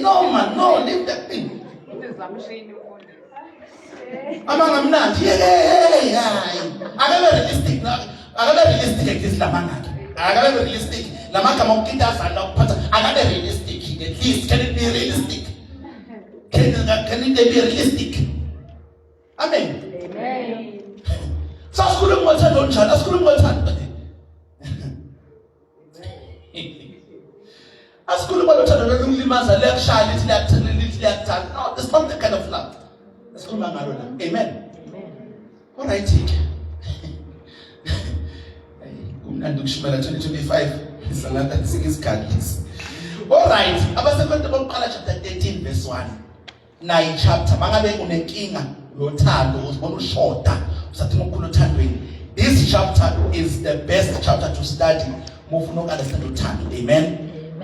no man, no, leave that thing. I'm not. I'm realistic. I'm realistic. This Lamana. I'm realistic. Lamaka Mokitas are not part. I'm realistic. At least can it be realistic? Can it be realistic? Amen. Amen. So school water don't charge. School water. A school water don't only master left shy little left. No, that's not the kind of love. Amen. Amen. All right, take. And 2025 is another 6 cards. All right. About chapter 13, verse 1. 9 chapter. Mangabe unekinga lothando uzibona shorter. Usathi ngokukhulu uthandweni. This chapter is the best chapter to study. Mufuna ukunderstand uthando. Amen.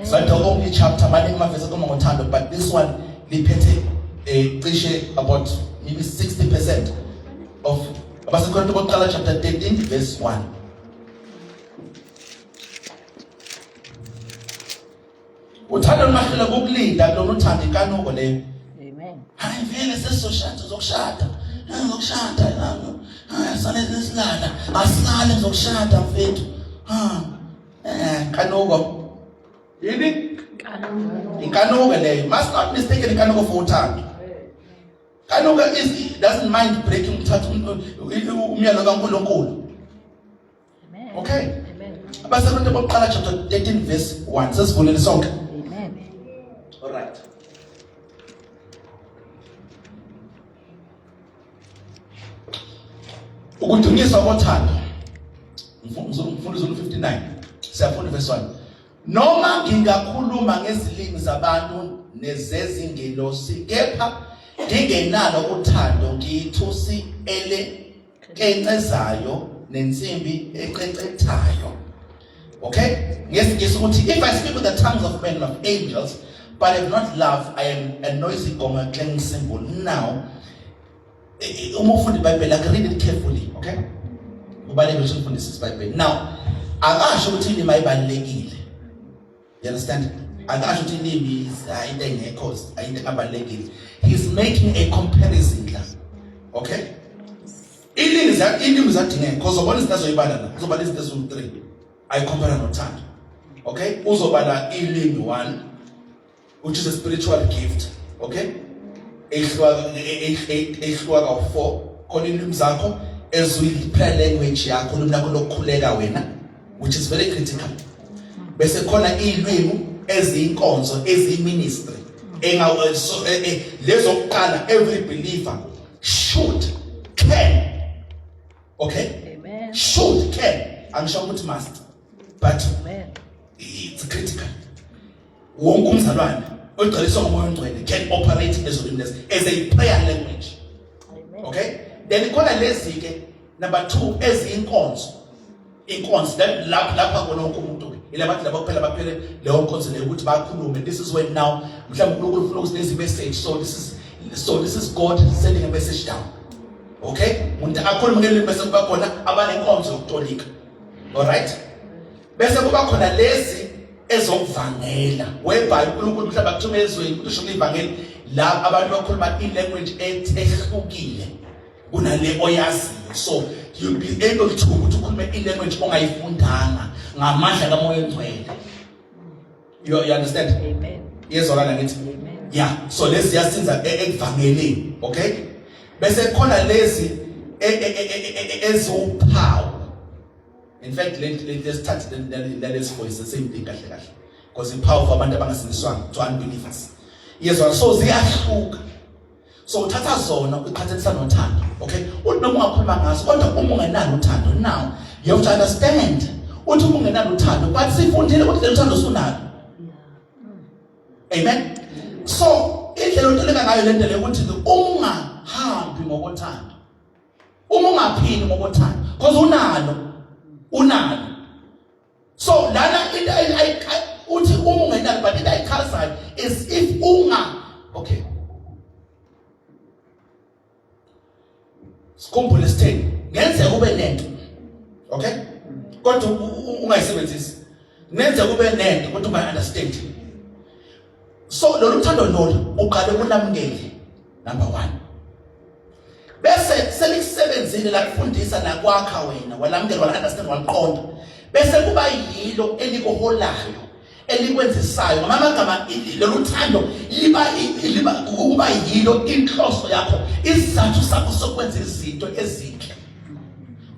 So the only chapter manje mavese koma ngothando, but this one liphethe about maybe 60% of chapter 13 verse 1. Uthando mahlela kokulinda lo uthando ikanoko leyo. Amen. Hayi vele sesizoshada zokushada. Ngizokushada nami. Hayi sanele silala. Asilale ngizokushada mfethu. Kanoko. Yini? Ikanoko leyo. Must not mistake ikanoko for uthando. Kanoko doesn't mind breaking umyalo kaNkulunkulu. Amen. Okay? Amen. Abasebenza bokuqala chapter 13 verse 1. Sesivuleni sonke. Amen. All right. Ukudunyiswa kothando. Mfundiso 59. Siyafunda verse 1. Noma ngingakhuluma ngezilimi zabantu nezezingelosi kepha ngingenalo uthando ngiyithusi elekencezayo nensimbi eqeqethayo. Okay? Yes, ukuthi if I speak with the tongues of men and of angels but have not love, I am a noisy gong, a clanging cymbal. Now umufundi iBhayibheli, like read it carefully, okay? Ubaleke ukufundisa iBhayibheli. Now akasho ukuthi ilimi ayibalekile. You understand? Akasho ukuthi ilimi ayinto engekho, ayinto engabalekile. He's making a comparison la. Okay? Ilimi zadingeka because ubona izinto zoyibala la. Uzobala izinto ezu3. I compare nothando. Okay? Uzobala ilimi 1, which is a spiritual gift. Okay? Ehluka ka4 khona ilimi zakho ezwi-prayer language yakho ulimi lakho lokukhuleka wena, which is very critical. Bese khona ilimi eziyinkonzo eziyiministry lezo kuqala every believer should can. Okay? Amen. Should can. Angisho ukuthi must, but Amen. it's critical. Wonke umzalwane ogcwaliswa ngumoya ongcwele can operate lezo limi as a prayer language. Amen. Okay? Then khona lezi ke Number 2 eziyinkonzo. Inkonzo lapha kona wonke umuntu ke. Ilabantu laba kuphela baphele leyo nkonzo leyo ukuthi bakhulume. This is when now mhlawumbe uNkulunkulu ufuna ukusinika message. So this is God sending a message down. Okay? Umuntu akhulume ngeli bese kuba khona abanenkonzo yokutolika. All right? Bese kuba khona lezi ezokuvangela. Whereby uNkulunkulu mhlawumbe akuthuma ezweni ukusho ngivangeli la abantu bakhuluma in language ehlukile kunale oyaziyo. So you'll be able to ukhulume in language ongayifundanga ngamandla kaMoya oNgcwele. You understand? Amen. Yes or Amen. yeah. So lezi yasinza ekuvangeleni, okay? Bese khona lezi ezophawu. In fact, let's start let's voice the same thing kahle kahle. Because the power for abantu abangasindiswanga to unbelievers. Yes or so ziyahluka. So uthatha zona uqhathanisa nothando, okay? Uthi noma ungakhuluma ngazo kodwa uma ungenalo uthando, now you have to understand uthi uma ungenalo uthando but sifundile ukuthi uthando usunalo. Amen. So indlela ontoleka ngayo lento le ukuthi ungahambi ngokothando. Uma ungaphili ngokothando because unalo. So lana uthi uma ungenalo but into ayichazayo is if okay. Sikhumbule sitheni ngenzeka ube nento, okay? Kodwa ungayisebenzisi. Ngenzeka ube nento kodwa ungayi-understand. So lolu thando lolu uqale ulamukele, number 1. Bese selikusebenzile la kufundisa la kwakha wena walamukela wala-understand waliqonda. Bese kuba yilo elikuholayo elikwenzisayo ngamagama lolu thando liba kuba yilo inhloso yakho isizathu sakho sokwenza izinto ezinhle.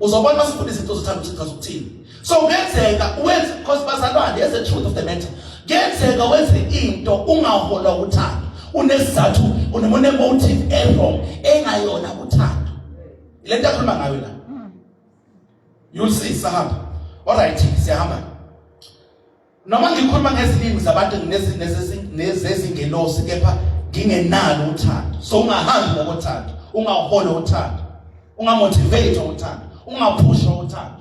Uzobona masifunda izinto zothando ukuthi ukuthini. So ngenzeka uwenze because bazalwane is the truth of the matter. Ngenzeka wenze into ungahola uthando. Unesizathu unemone motive error engayona uthando. Lento akhuluma ngayo la. You'll see sahamba. All right, siyahamba. Noma ngikhuluma ngezilimi zabantu nezezingelosi kepha ngingenalo uthando. So ungahambi ngokuthanda, ungahola uthando, ungamotivate uthando, ungaphusha uthando.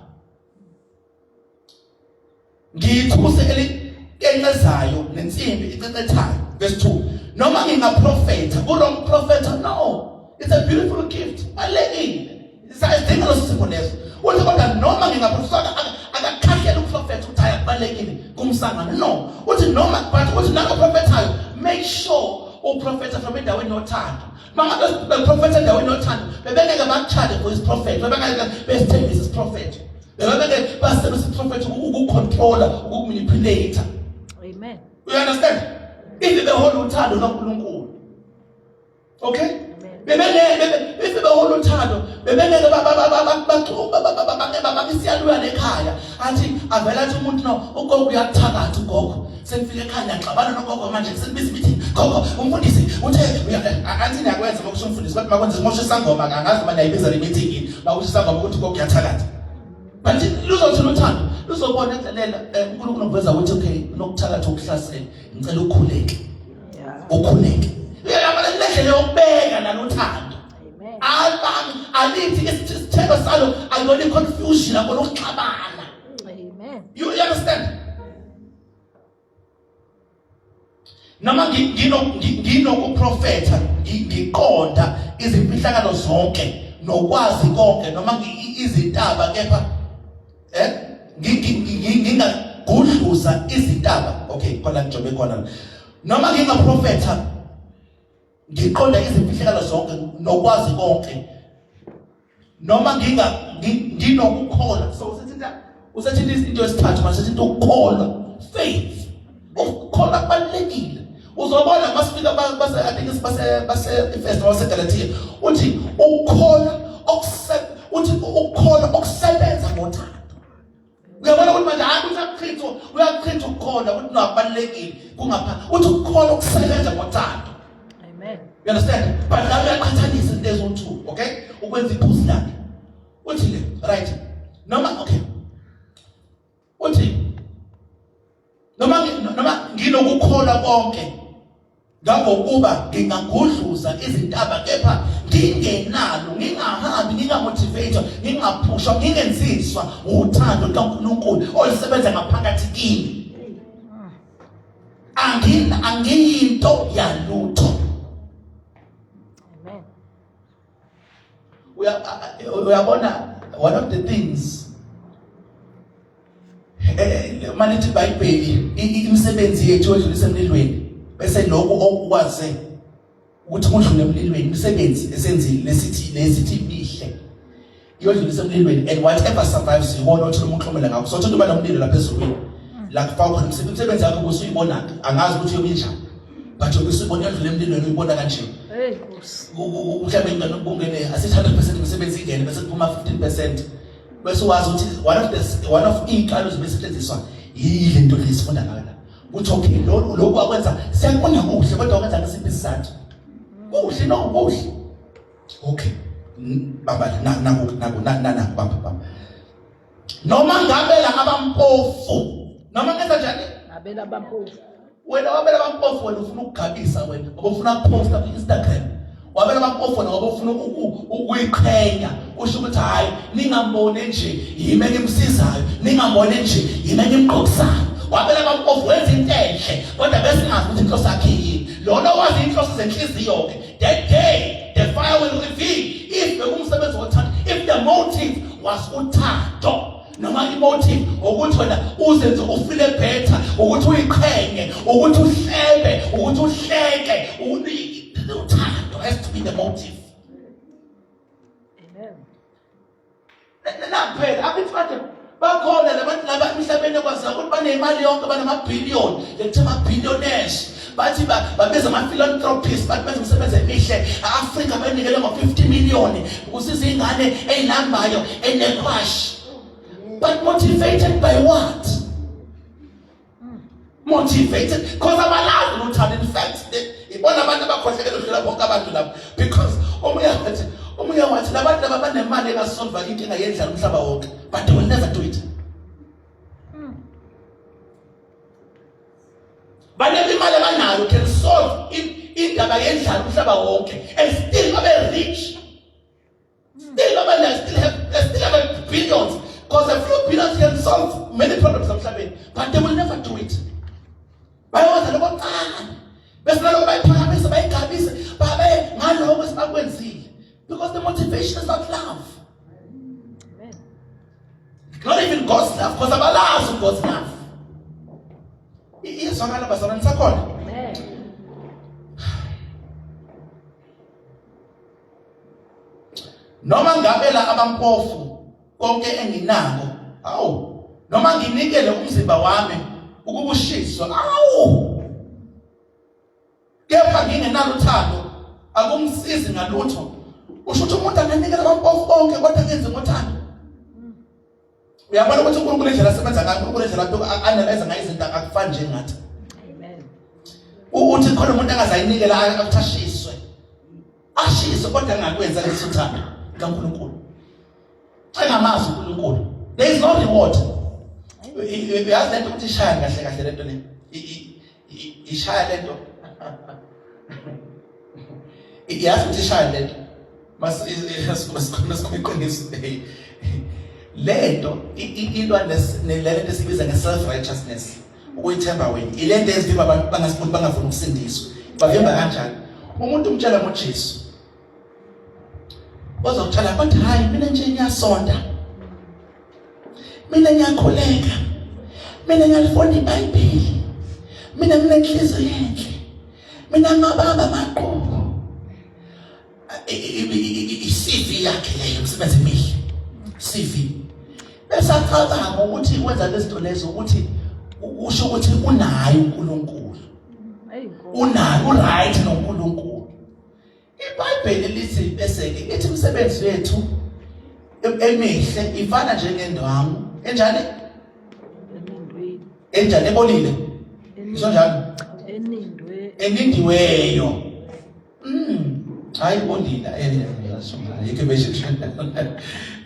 Ngithuse encezayo nensimbi icecethayo. Verse 2. Noma ngingaprofeta, kulo profeta no. It's a beautiful gift. Balekile. Isayidinga losipho leso. Uthi kodwa noma ngingaprofeta akakhahlele uprofeta ukuthi ayabalekile kumsangano. No. Uthi noma but uthi nakaprofetayo make sure uprofeta from endaweni yothando. Mangabe beprofeta endaweni yothando bebengeke bakuchale for his prophet. Bebengeke besithembisa his prophet. Bebengeke basebenzisa prophet ukucontroller, ukumanipulate. Amen. You understand? If the whole uthando kaNkulunkulu. Okay? If the whole uthando bebengeke babisiyalwa ekhaya athi avela athi umuntu no ugogo uyathakatha ugogo senifike ekhaya ngixabana nogogo manje senibiza meeting gogo umfundisi uthe athi niyakwenza ngokusho umfundisi bathi makwenze simoshe isangoma angazi uma nayibiza le meeting bakusho isangoma ukuthi ugogo uyathakatha. But luzothula uthando luzobona endlela uNkulunkulu ngiveza ukuthi okay nokuthakatha okuhlasela ngicela ukhuleke. Ukhuleke. Uyabona indlela yokubeka nalothando. Amen. Alithi isithelo salo ayibona confusion akona ukuxabana. Amen. You understand? Noma nginokuprofeta ngiqonda izimfihlakalo zonke nokwazi konke noma izintaba kepha ngingagudluza izintaba. Okay, khona njobe khona. Noma ngingaprofeta ngiqonda izimfihlakalo zonke nokwazi konke noma nginokukholwa. So usethi into esithathu mase sithi ukukholwa, faith. Ukukholwa kubalekile. Uzobona masifika base I think base Efeso wase Galatia uthi ukukholwa okusebenza ngothando. Uyabona ukuthi manje uyaqhitha ukukholwa ukuthi nakubalekile kungapha uthi ukukholwa okusebenza ngothando. Amen. You understand? But now we are qhathanisa lezo two, okay? Ukwenza iphuzu lakhe. Uthi le, right? Noma okay. Uthi noma nginokukholwa konke Ngangokuba ngingagudluza izintaba kepha ngingenalo, ngingahambi, ngingamotivator, ngingaphushwa, ngingenziswa uthando kaNkulunkulu olusebenza ngaphakathi kimi. Angiyinto yalutho. Amen. Uyabona, one of the things manje iBhayibheli imisebenzi yethu odlulisa emlilweni bese lokho okwaze ukuthi kudlule emlilweni imisebenzi esenzile lesithi mihle iyodlulisa emlilweni, and whatever survives yona othi umxhomela ngakho so uthi uba nomlilo lapha ezulwini la kufaka khona imisebenzi yakho usuyibona angazi ukuthi yobe njani but usuyibona yodlula emlilweni uyibona kanje. Hey Nkosi. Mhlawumbe ngokungene asithi 100% imisebenzi ingene bese kuphuma 15%. Bese wazi ukuthi one of inkalo zibesetshenziswa yile nto lesifunda ngayo. Uthi okay lokho akwenza siyakubona kuhle kodwa akwenza ngesiphi isizathu. Kuhle no kuhle. Okay. Baba naku baba. Noma ngabe la abampofu. Noma ngenza njani? Abela abampofu. Wena wabela abampofu wena ufuna ukugabisa wena. Ubufuna ukuposta ku Instagram. Wabela abampofu wena ubufuna ukuyiqhenya. Usho ukuthi hayi ningambone nje yime ngimsizayo. Ningambone nje yime ngimqokisayo. Wabela abampofu wenza into enhle kodwa bese ngazi ukuthi inhloso yakhe yini. Lona wazi inhloso zenhliziyo ke. That day the fire will reveal if bekumsebenzi wothando, if the motive was uthando. Noma imotive ukuthi wena uzenze ufile better, ukuthi uyiqhenye, ukuthi uhlebe, ukuthi uhleke, uthando has to be the motive. Amen. Naphela abifathi bakhona labantu laba emhlabeni kwazi ukuthi banemali yonke, banamabhillion, lethe ama-billionaires. Bathi babeza ama-philanthropists, bathi benza umsebenzi emihle. Afrika banikele ngo-50 million usiza ingane eyilambayo enequash. But motivated by what? Motivated because of Allah. In fact, ibona abantu abakhohlekela ukudlula bonke abantu lapho, because omunye wathi labantu laba banemali engasolva inkinga yendlala umhlaba wonke, but they will never do it. Banemali abanayo can solve indaba yendlala umhlaba wonke and still babe rich. Still have billions. Because a few billions can solve many problems of Sabbath, but they will never do it. Because the motivation is not love. Amen. Not even God's love, because of Allah of God's love. Yes, Amen. Noma ngabela abampofu konke enginako, awu, noma nginikele umzimba wami ukubushiswa, awu, kepha ngingenalo uthando akumsizi ngalutho. Usho ukuthi umuntu anganikela abampofu bonke kodwa kenze ngothando. Uyabona ukuthi uNkulunkulu indlela asebenza ngayo, uNkulunkulu indlela analyze ngayo izinto akufani nje ngathi. Amen. Uthi khona umuntu angazayinikela akuthishiswe. Ashiswe kodwa angakwenza leso thando kaNkulunkulu. Engamazi uNkulunkulu. There is no reward. Uyazi lento ukuthi ishaya kahle lento le. Ishaya lento. Iyazi ukuthi ishaya lento. Masiqiniso. Lento ilwa nelento esibiza nge-self righteousness. Ukuyithemba wena. Ilento ezivimba abantu bangafuni ukusindiswa. Bavimba kanjani? Umuntu umtshela ngoJesu. Ozokutshala bathi hayi mina nje ngiyasonda. Mina ngiyakholeka. Mina ngiyalifunda iBhayibheli. Mina nginenhliziyo enhle. Mina ngabamba amaqhubu. I-CV yakhe leyo umsebenzi emihle. CV. Bese achaza ngokuthi wenza lezinto lezo ukuthi usho ukuthi unayo uNkulunkulu. Hey Nkosi. Unayo right noNkulunkulu. iBhayibheli lithi bese-ke ithi imisebenzi yethu emihle ifana njengendwangu enjani? Enindweni. Enjani ebolile? Isho njalo? Enindiweyo. Hayi bolila yasho yike besho.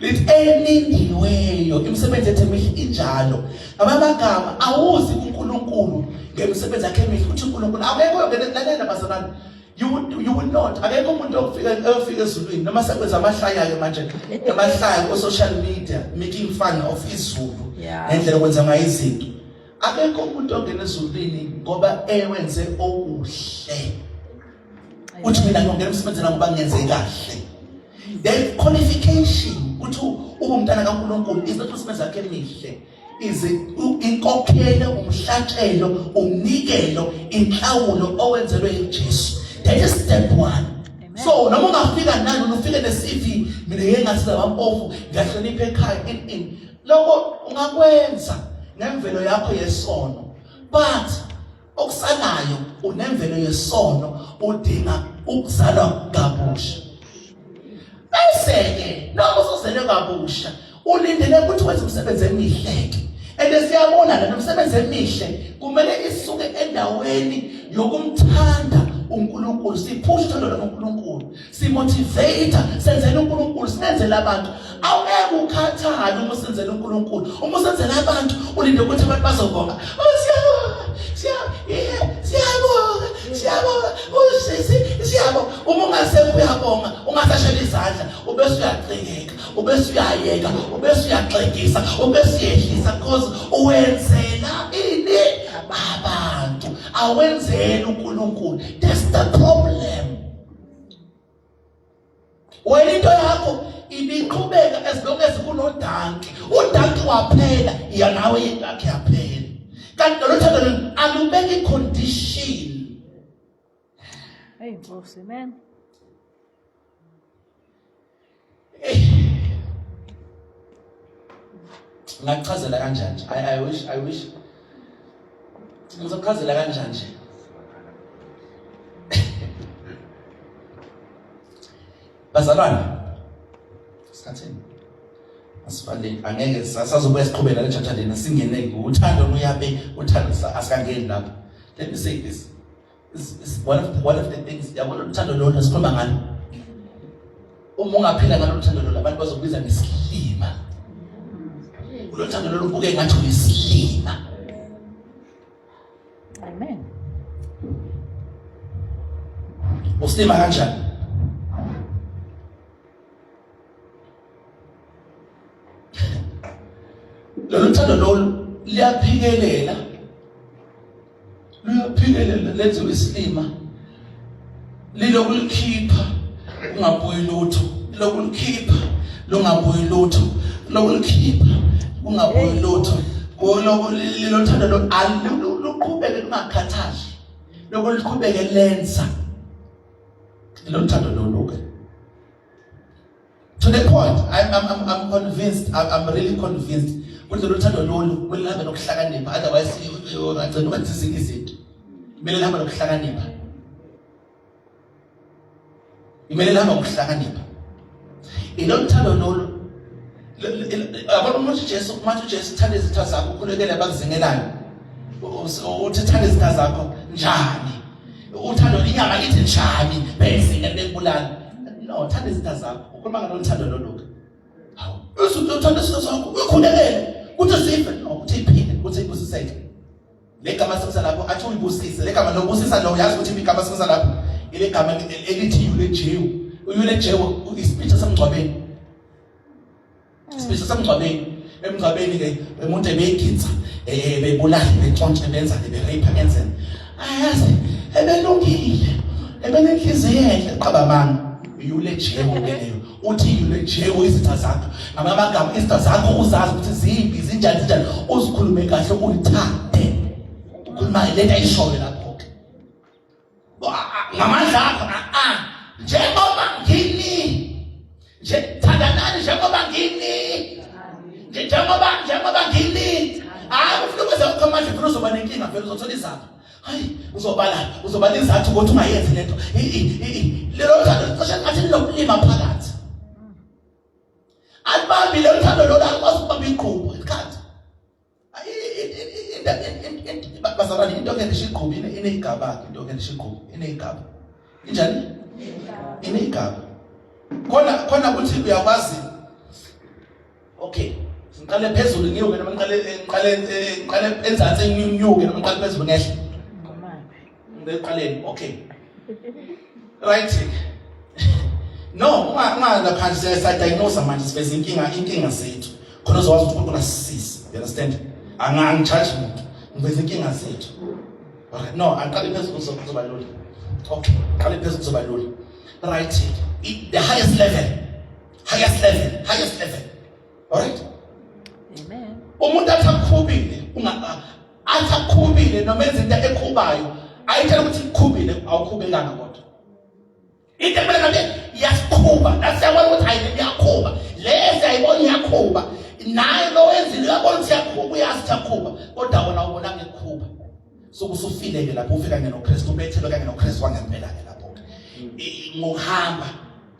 Lithi enindiweyo imisebenzi yethu emihle injalo. Ngamagama awuzi uNkulunkulu uNkulunkulu ngemisebenzi yakhe emihle uthi uNkulunkulu akekho ngelalela bazalwane you will not akekho umuntu ofika ezulwini noma sekwenza amahlayayo manje amahlaya ku social media making fun of izulu ngendlela okwenza ngayo izinto akekho umuntu ongena ezulwini ngoba ewenze okuhle uthi mina ngiyongena emsebenzini ngoba ngenze kahle the qualification uthi ubumntana kaNkulunkulu is not umsebenzi wakhe emihle is inkokhelo umhlatshelo umnikelo inhlawulo owenzelwe uJesu. That is step 1. So noma ungafika nalo ufike ne-CV mina yengathi zabampofu ngiyahlonipha ekhaya in lokho ungakwenza nemvelo yakho yesono but okusalayo unemvelo yesono udinga ukuzalwa kabusha bese-ke noma usuzele kabusha ulindele ukuthi wenze umsebenzi emihle and siyabona la nomsebenzi emihle kumele isuke endaweni yokumthanda uNkulunkulu siphusha uthando loNkulunkulu simotivate senzela uNkulunkulu senzela abantu aweke ukhathale uma senzela uNkulunkulu uma senzela abantu ulinde ukuthi abantu bazobonga siyabonga uma ungasekho uyabonga ungasashela izandla ubese uyaqhekeka ubese uyayeka ubese uyaxegisa ubese uyehlisa because uwenzela ini abantu awenzela uNkulunkulu. That's the problem. Wena into yakho ibiqhubeka as long as kunodanki udanki waphela iya nawe into yakhe yaphela kanti lo thando alubeki condition. Hey, boss, amen. Ngachazela kanjani? I wish ngizochazela kanjani nje? Bazalwane sikhathini asifale angeke sazobuya siqhubeka le chapter lena singene uthando luyabe uthando asikangeni lapho. Let me say this is one of the things yabona uthando lo sikhuluma ngalo uma ungaphila ngalo uthando lo abantu bazokubiza ngesilima uthando lo lubuke ngathi uyisilima. Amen. Usilima kanjani? Lolu thando lo liyaphikelela lenze isilima lilokulikhipha ungabuyi lutho lokulikhipha lungabuyi lutho lokulikhipha ungabuyi lutho lo thando lo luqhubeke lungakhathali lokuliqhubeke lenza lo thando lo to the point I'm convinced I'm really convinced ukuthi lo thando lo kulihamba nokuhlakanipha otherwise ungagcina ukwenza izinto kumele lihamba nokuhlakanipha kumele lihamba nokuhlakanipha ilo thando lo abona umuntu Jesu thanda izitha zakho ukhulekele abakuzingelayo uthi thanda izitha zakho njani uthando linyama lithi njani bese ngekubulala no thanda izitha zakho ukhuluma ngalo thando lo hawu uthanda izitha zakho ukhulekele uthi sife no uthi iphile uthi ibusiseke legama sikusa lapho athi uyibusise legama lokubusisa lo yazi ukuthi igama sikusa lapho ile gama elithi yule jewu isipitha samgcwabeni sipitha samgcwabeni emgcwabeni ke umuntu ebegitsa bebulala betshontshe benza berape ngenzeni ayazi ebelungile ebenenhliziyo enhle qabamanga yule jewu leyo uthi yule jewu izitha zakho ngamagama izitha zakho uzazi ukuthi zimbi zinjani uzikhulume kahle ulithande ukhuluma lento ayishoyo lapho ngamandla akho njengoba ngini nje thandanani njengoba ngini njengoba ngini ufike kwenza ukamanje vele uzoba nenkinga vele uzothola izathu hayi uzobala izathu ukuthi ungayenzi lento lelo thando cishe ngathi lilokulima phakathi albambi lelo thando lo lakwazi ukubamba iqhubu isikhathi bazalwane into ngendisha iqhubu ineyigaba into ngendisha iqhubu ineyigaba injani ineyigaba khona ukuthi uyakwazi okay ngiqale phezulu ngiyuke noma ngiqale enzansi ngiyuke noma ngiqale phezulu ngehle ngiqaleni okay right no unga phansi sa diagnose manje siveza inkinga zethu khona uzokwazi ukuthi umuntu unasisiza you understand angicharge umuntu ngiveza inkinga zethu alright no angiqale phezulu kuzoba lula okay qale phezulu kuzoba lula right the highest level alright Amen. umuntu athakhubile athakhubile noma enze into ekhubayo ayitshela ukuthi ikhubile awukhubekanga kodwa into kumele ngabe iyakhuba nasiyabona ukuthi hayi iyakhuba lezi ayibona iyakhuba naye lo wenzile uyabona ukuthi iyakhuba uyasithakuba kodwa wona ubona ngekhuba sokusufileke lapho ufika ngenoKristu ubethelwe kanye noKristu wangempela ke lapho ngokuhamba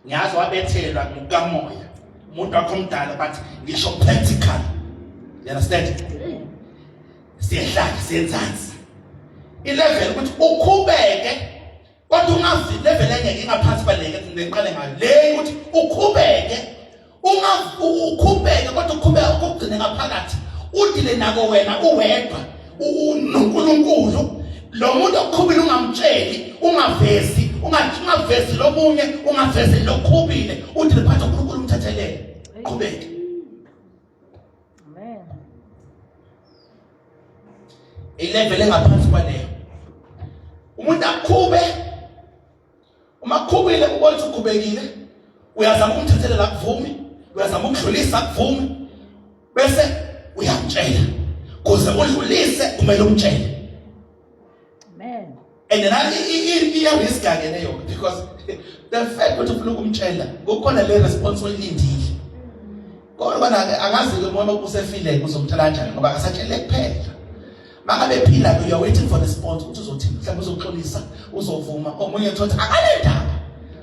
ngiyazi wabethelwa ngokamoya umuntu wakho omdala but ngisho practical you understand siyehlala siyenzansi ilevel ukuthi ukhubeke kodwa ungazi level engeke ingaphansi kwaleke ngiqale ngayo le ukuthi ukhubeke ukhubeke kodwa ukhubeka ukugcina ngaphakathi udile nako wena uwedwa uNkulunkulu lo muntu okhubile ungamtsheli ungavezi lomunye ungavezi lokhubile udile phansi uNkulunkulu umthethelele qhubeke Amen. ilevel engaphansi kwaleyo umuntu akhube umakhubile ubona ukuthi ukhubekile uyazama ukumthethelela kuvumi uyazama ukudlulisa kuvumi bese uyamtshela kuze udlulise kumele umtshele Amen. and then iya-risk ke leyo because the fact ukuthi ufuna ukumtshela kukhona le responsibility indile kodwa angazi-ke umoya usefileke uzomtshela kanjani ngoba akasatshele kuphela mangabe phila you are waiting for the response ukuthi uzothini mhlawumbe uzoxolisa uzovuma omunye uthothi akanendaba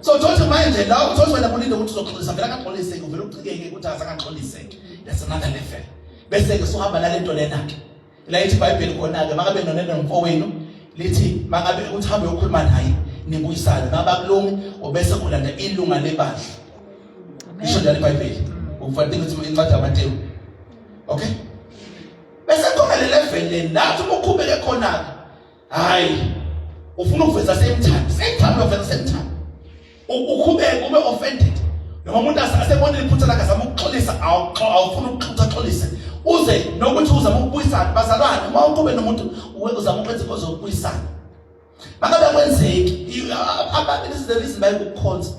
so uthothi manje la uthothi wena ulinde ukuthi uzoxolisa vele akaxoliseke uvele ucikeke ukuthi akaxoliseke that's another level bese ke sohamba nalento lena ke la ithi iBhayibheli khona ke mangabe nonene nomfowenu lithi mangabe ukuthi hambe uyokhuluma naye nibuyisane nabakulungu obese kulanda ilunga lebandla isho njalo iBhayibheli ufanele ukuthi incwadi yaMateyu okay bese kumele level lathi ukukhubeke khona hayi ufuna ukuveza same time uveza same time ukhubeke ube offended noma umuntu asebona iphutha lakhe azama ukuxolisa awufuna ukuxolisa uze nokuthi uzama ukubuyisana bazalwane uma ukube nomuntu uzama ukwenza izinto zokubuyisana mangabe kwenzeki abantu isizwe bayikukhonza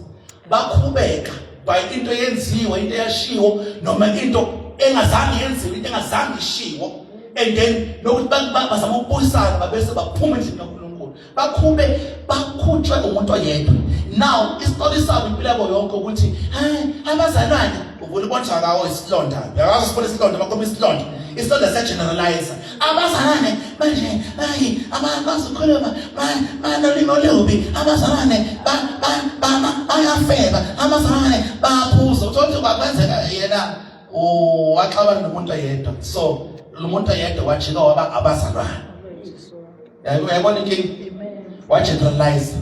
bakhubeka by into yenziwe into yashiwo noma into engazange yenziwe into engazange ishiwo and then nokuthi bazama ukubuyisana babese baphuma endlini kaNkulunkulu bakhube bakhutshwe umuntu oyedwa now isitori sabo impilo yabo yonke ukuthi abazalwane uvule konja kawo isilonda uyawazi sifuna isilonda bakhoma isilonda segeneralizer abazalwane manje hayi abazikhuluma manolimo lubi abazalwane bayafeba abazalwane bayaphuza uthi kwakwenzeka yena waxabana nomuntu oyedwa so lo muntu oyedwa wajika waba abazalwane yayibona inkinga wageneralize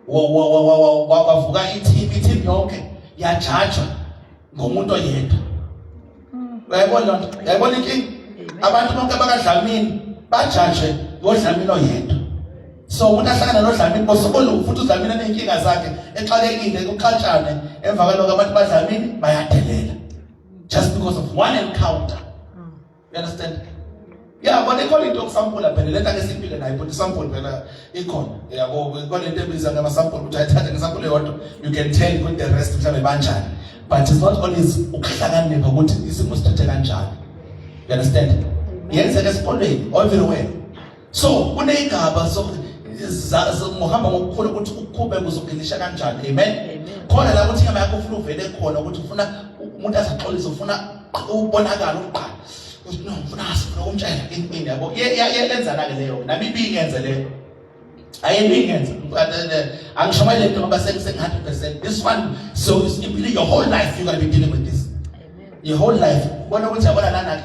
wavuka i-team yonke yajajwa ngomuntu oyedwa uyayibona lonto yayibona inkinga abantu bonke bakadlamini bajajwe ngodlamini oyedwa so umuntu ahlangana nodlamini bosokolo futhi udlamini nenkinga zakhe exakekile kuqhatshane emva kwaloko abantu badlamini bayadelela just because of one encounter you understand yeah but ikhona into okusampula phela lento ake siphile nayo but sample phela ikhona yabo ikhona into ebiza ngama sample ukuthi ayithathe ngesample eyodwa you can tell ukuthi the rest mhlawumbe banjani but it's not always ukuhlakanipha ukuthi isimo sithethe kanjani you understand yenzeka esikoleni everywhere so kuneyigaba so ngohamba ngokukhulu ukuthi ukukhube kuzogilisha kanjani amen khona la ukuthi inyama yakho ufuna uvele khona ukuthi ufuna umuntu asaxolisa ufuna ubonakala uqala no ufuna ukumtshela into yabo yenzana ke leyo nami ibingenze leyo ayibingenze angishomayile lento ngoba sengi 100% this one so in your whole life you're going to be dealing with this your whole life bona ukuthi yabona lana ke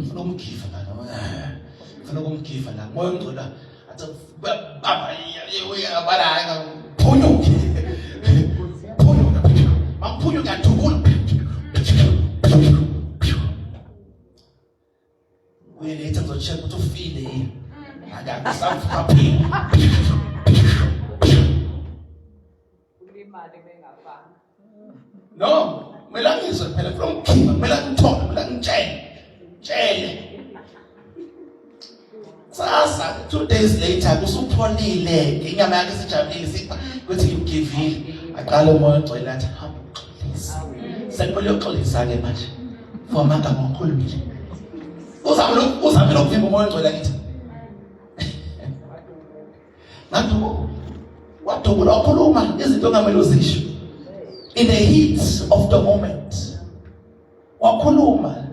ngifuna umkhifa la moya umgcola athi baba uyabala phunyuke maphunyuka thukula later ngizocheck ukuthi ufile yini akakusavuka phela ulimali bengafana no kumele ngizwe phela from khima kumele ngithole kumele ngitshele sasa 2 days later kusupholile inyama yakhe sijabulile sipa kuthi ngigivile aqala umoya ogcwele athi please sekubole uxolisa ke manje for amagama omkhulumile uzame lokuvimba umoya ogcwele ngithi wadubula wakhuluma izinto ongamele uzisho in the heat of the moment wakhuluma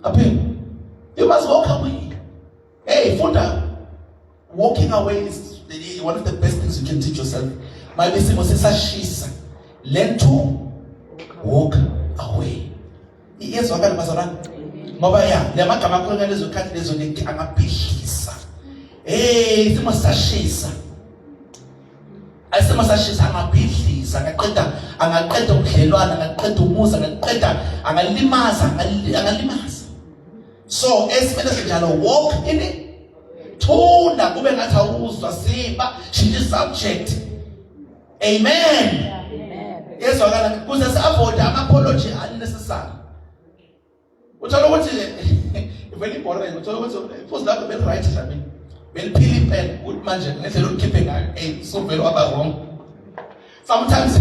aphe you must walk away. Hey, funda, walking away is one of the best things you can teach yourself. My basic was sashisa. Learn to walk away. Yes, wakati pasara. Ngoba ya, lema kama kuna lezo kati lezo ni angapishisa. Hey, sima sashisa. Asema sashisa angapishisa, angaqeda ubudlelwana, angaqeda umusa, angalimaza. So, esimele sinjalo walk in it. Thunda kube ngathi awuzwa siba change subject. Amen. Yes, wakala kuze avoid apology unnecessary. Uthola ukuthi very important uthola ukuthi futhi lapho be right mhlawumbe. Beliphila impela ukuthi manje ngendlela ukhiphe ngayo so vele waba wrong. Sometimes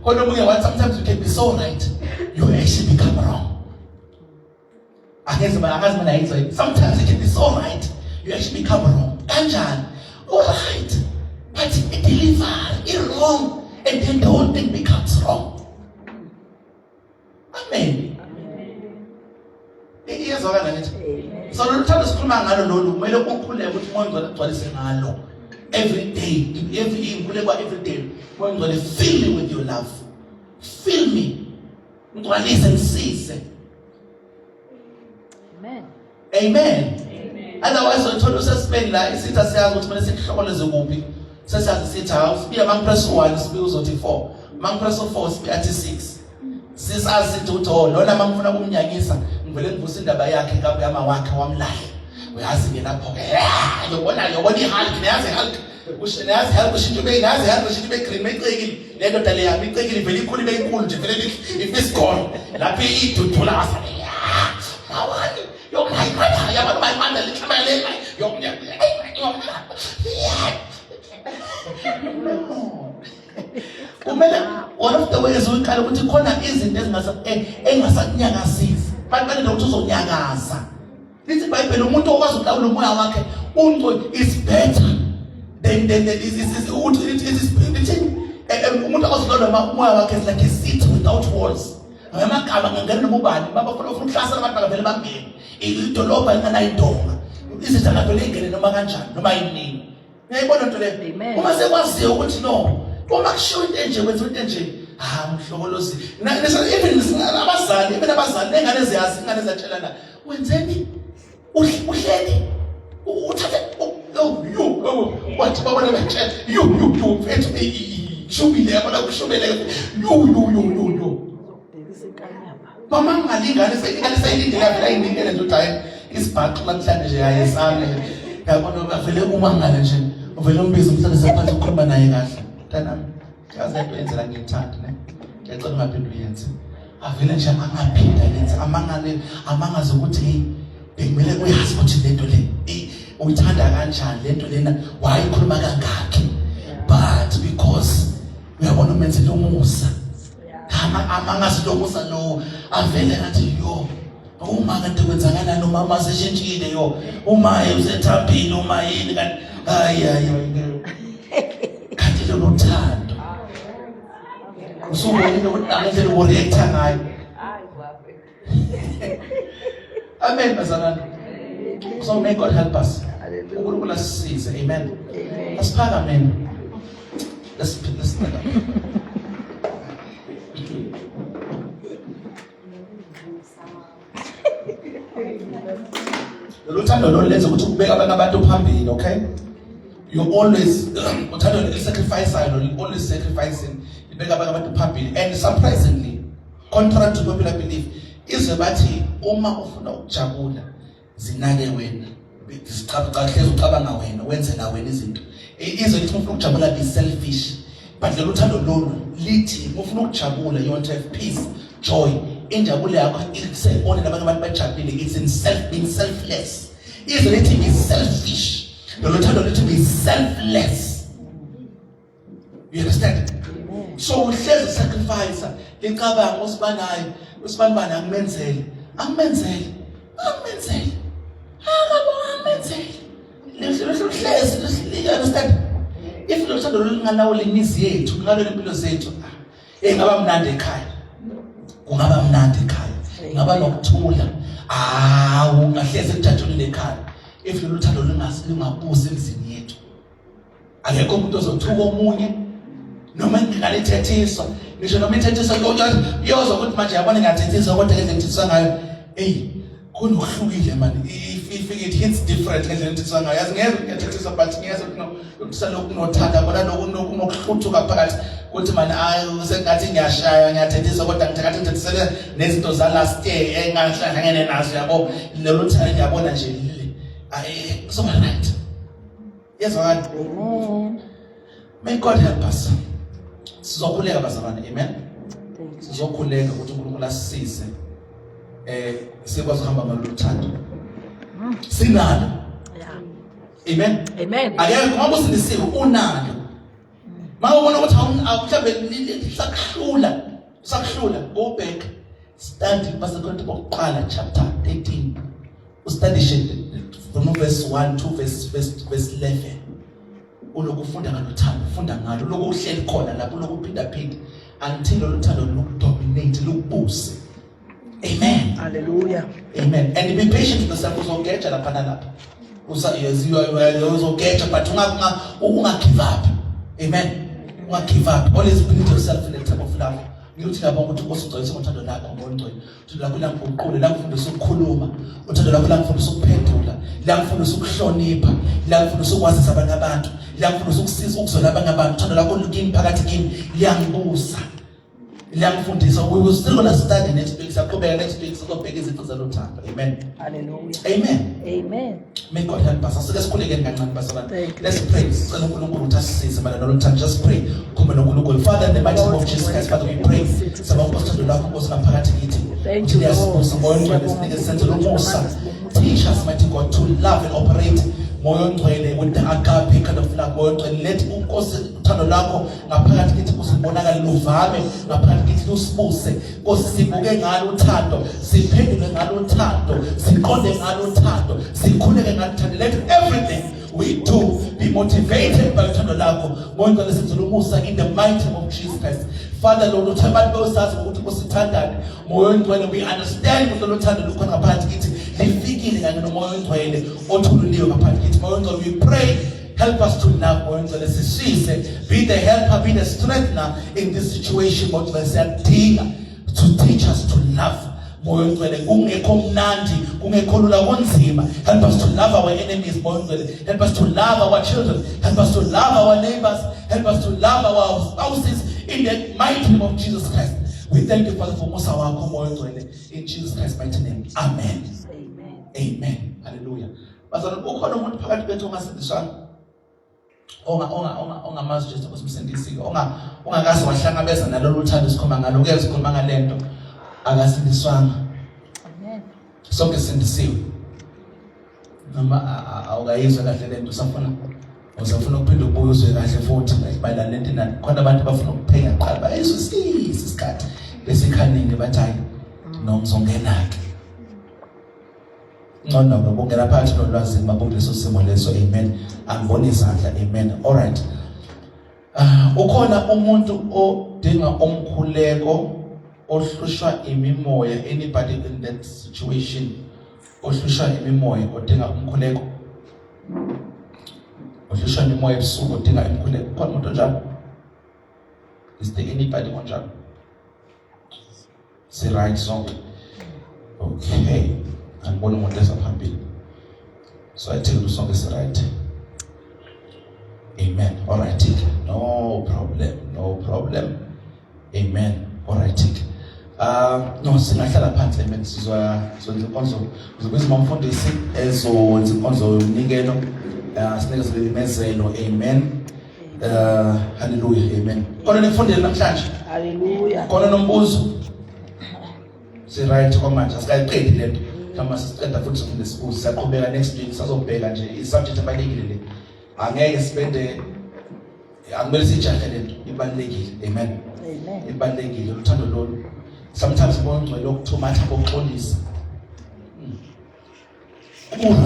khona omunye wathi sometimes you can be so right you actually become wrong. Sometimes it can be so right, you actually become wrong. Kanjani? All right, but it delivered, it wrong, and then the whole thing becomes wrong. Amen. So luthanda sikhuluma ngalo lolu kumele ukukhuleke ukuthi umoya ngcwele agcwalise ngalo every day, every day. Umoya ngcwele fill me with your love, fill me, ngcwalise ngisize. Amen. Otherwise uthola usespend la isitha siyazi ukuthi kumele sikuhlokoleze kuphi. Sesiyazi sithi awusibiya ampress 1 sibiya uzothi 4. Ampress 4 sibiya athi 6. Sisazi ukuthi lona mangifuna kumnyanyisa ngivele ngivusa indaba yakhe kaBuyama wakhe wamlahle. Uyazi ke lapho ke. Yobona ihalik neyazi ihalik. Ushenazi help ushinto beyazi help ushinto begreen ecekile. Le ndoda le yami icekile vele ikhulu beyinkulu nje vele ifisgone. Lapho idudula asale. Awani yo my mother, ya my mother, little my leg, yo one of the ways we can ukuthi khona izinto engasakunyakazisi. Bantu ukuthi uzonyakaza. Lithi iBhayibheli umuntu okwazi ukulawula umoya wakhe is better than umuntu okwazi ukulawula umoya wakhe is like a city without walls. Ngamagama ngangena nomubani babafuna ukuhlasa abantu bavele bangene. Idolobha linganayindonga. Izinto ngavele ingene noma kanjani noma yini. Uyayibona into leyo? Uma sekwaziyo ukuthi no, uma kushiwo into enje wenza into enje, mhlokolozi. Even abazali nengane ziyazi, ingane ziyatshelana, wenzeni? Uhleli. Uthathe wathi babona betshela, you fethu shubile yabona kushubele. You. Mama ngalingane sayilindele vela ingindele nje uthi isibhaqo namhlanje nje ayesame yabona bavele umangala nje uvele umbiza umhlanje sephansi ukukhuluma naye kahle mntanami yazi into enzela ngiyithanda ne ngiyacela ungaphinde uyenze avele nje angaphinda yenze amangaze ukuthi bekumele uyazi ukuthi lento le uyithanda kanjani lento lena wayikhuluma kangakhi but because uyabona umenzele umusa amangasi lomusa no avele ngathi yo uma kanti kwenzakala nomama seshintshile yo uma usethambile uma yini kanti kanti lo thando usubonile ukuthi ngendlela ureacta ngayo. Amen bazalwane. So may God help us. uNkulunkulu asisize. Amen. Asiphaka amen. Let's Luthando lenza ukuthi ubeka abantu phambili, okay? You always uthando sacrifice, you always sacrificing. Ibeka abantu phambili, and surprisingly, contrary to popular belief, izwe bathi uma ufuna ukujabula zinake wena ucabanga wena wenzela wena izinto izwe lithi ufuna ukujabula be selfish but lelo thando lolu lithi ufuna ukujabula you want to have peace joy injabulo yakho ikusebone nabanye abantu bajabule it's in being selfless izwe lithi be selfish lelo thando lithi be selfless you understand so uhlezi sacrifice licabanga usibanayo angimenzele you understand if lo thando linganawo lemizi yethu ngalo lempilo zethu ngaba mnandi ekhaya kungaba mnandi ekhaya ngaba nokuthula ungahleze kujatshulile ekhaya if lo thando lingabusi emzini yethu akekho umuntu ozothuka omunye noma ngingalethethiswa ngisho noma ithethiswa yoza ukuthi manje yabona ngathethiswa kodwa ke ngithethiswa ngayo kunohlukile man if it hits different ngithethiswa ngayo yazi ngeke ngithethiswa but ngiyeza ukusalokhu kunothanda bona nokunokuhluthuka phakathi ukuthi man sengathi ngiyashaya ngiyathethiswa kodwa ngithethisele nezinto za last year engahlangene nazo yabo lelo thanda ngiyabona nje so right yes right Amen. May God help us. Sizokhuleka bazalwane, amen. Sizokhuleka ukuthi uNkulunkulu asisize sikwazi ukuhamba ngalothando. Sinalo. Amen. Amen. Akekho ngoba usindisiwe unalo. Mawubona ukuthi mhlambe sakuhlula go back study basekhonto bokuqala chapter 18. Ustudy from verse 1 to verse 11. Ulokufunda ngalothando ufunda ngalo lokuhleli khona lapho lokuphinda until lo thando lokudominate lokubuse. Amen. Hallelujah. Amen. And be patient with yourself uzogeja lapha nalapha. Uzogeja but unga give up. Amen. Unga give up. Always build yourself in the type of love. Ngiyothi lapho ukuthi usugcwalise ngothando lakho ngongcwele. Uthando lakho langikuqule langifundisa ukukhuluma. Uthando lakho langifundisa ukuphendula. Langifundisa ukuhlonipha. Langifundisa ukwazisa abanye abantu. Langifundisa ukusiza ukuzola abanye abantu. Uthando lakho lukini phakathi kimi liyangibusa. Langifundisa we will still gonna study next week. Sakubeka next week sizobheka izinto zalothando. Amen. Hallelujah. Amen. Amen. May God help us. Asike sikhulekeni kancane bazalwane. Let's pray. Sicela uNkulunkulu ukuthi asisize malana nalothando. Just pray. Khumba noNkulunkulu. Father, in the mighty name of Jesus Christ, Father, we pray. Sabona uthando lakho ngaphakathi kithi. Thank you, Lord. Teach us, mighty God, to love and operate moyo ngcwele with the agape kind of love. Moyo ngcwele let uthando lakho ngaphakathi kithi kusibonakala luvame ngaphakathi kithi lusibuse. Nkosi sibuke ngalo uthando, siphendule ngalo uthando, siqonde ngalo uthando, sikhuleke ngalo uthando. Let everything we do be motivated by uthando lakho. Moyo ngcwele sizulumusa in the mighty name of Jesus Christ. Father Lord, uthando besazi ukuthi kusithandane. Moyo ngcwele we understand ukuthi lo thando lukhona ngaphakathi kithi lifikile kanye nomoya ngcwele othululiwe ngaphakathi kithi. Moyo ngcwele we pray, help us to love. Moyo ngcwele sisise, be the helper, be the strengthener in this situation. Moyo ngcwele siyadinga to teach us to love. Moyo ngcwele kungekho mnandi, kungekho lula kunzima. Help us to love our enemies. Moyo ngcwele help us to love our children, help us to love our neighbors, help us to love our spouses in the mighty name of Jesus Christ. We thank you, Father, for Musa wako moyo ngcwele in Jesus Christ's mighty name. Amen. Amen. Amen. Hallelujah. Bazalwane ukhona umuntu phakathi kwethu ongasindiswanga. Ongamazi Jesu kusindisile. Ongakaze wahlangabeza nalolu uthando sikhoma ngalo. Uke sikhuluma ngalento akasindiswanga. Amen. Sonke sindisiwe. Noma awukayizwa kahle lento usafuna ukuphinde ubuye uzwe kahle futhi bayila lento nani. Khona abantu abafuna ukuphenya qala bayesu isikhathi lesikhanini bathi hayi nomzongena ke. Ngcono ngokungena phakathi nolwazi makuleso simo leso. Amen. Angibona izandla. Amen. All right. Ukhona umuntu odinga umkhuleko ohlushwa imimoya. Anybody in that situation ohlushwa imimoya odinga umkhuleko? Ohlushwa imimoya ebusuku odinga umkhuleko. Ukhona umuntu onjalo? Is there anybody onjalo? Say right song. Okay. Angibona umuntu esaphambili. So I tell you song is right. Amen. All right. No problem. Amen. All right. no singahlala phansi amen sizwa inkonzo uzobiza umfundisi ezowenza inkonzo yomnikelo sinikeze imezelo amen hallelujah amen khona nifundele namhlanje Hallelujah. khona nombuzo si right kwamanje asikayiqedi lento kama sisiqeda futhi sifundise siyaqhubeka next week sizobheka nje isubject ebalekile le angeke sipende angimele sijahe lento ibalekile amen Amen. ibalekile uthando lolu sometimes bonke lokuthumatha kokuxolisa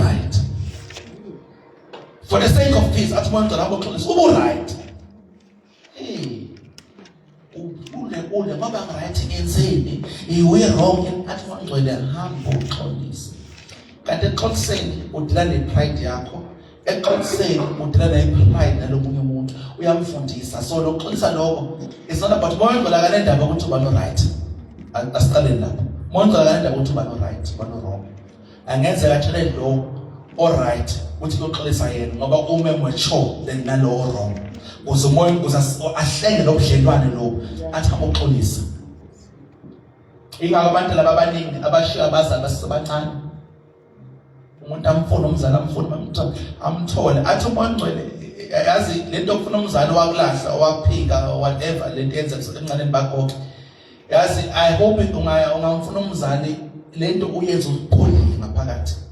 right for the sake of peace athi bonke labo xoxolisa right ule ngoba right ngenzeni iwe wrong athi ngcwele hambo uxolisa kanti exoliseni udila nepride yakho exoliseni udila nepride nalomunye umuntu uyamfundisa so lokuxolisa lokho it's not about bonke la kale ndaba ukuthi ubalo right asiqale lapho bonke la kale ndaba ukuthi ubalo right ubalo wrong angenzeka athele lo all right uthi lokuxolisa yena ngoba ume mature then nalo wrong ukuze umoya ahlenge lobudlelwane lo athi aboxolisa ingaka abantu laba abaningi abashiya abazali basebancane umuntu amfuna umzali amfuna amthole athi umoya ngcwele yazi lento okufuna umzali wakulahla owaphika whatever lento yenza emncaneni bakho yazi I hope ungamfuna umzali lento uyenza ukupholile ngaphakathi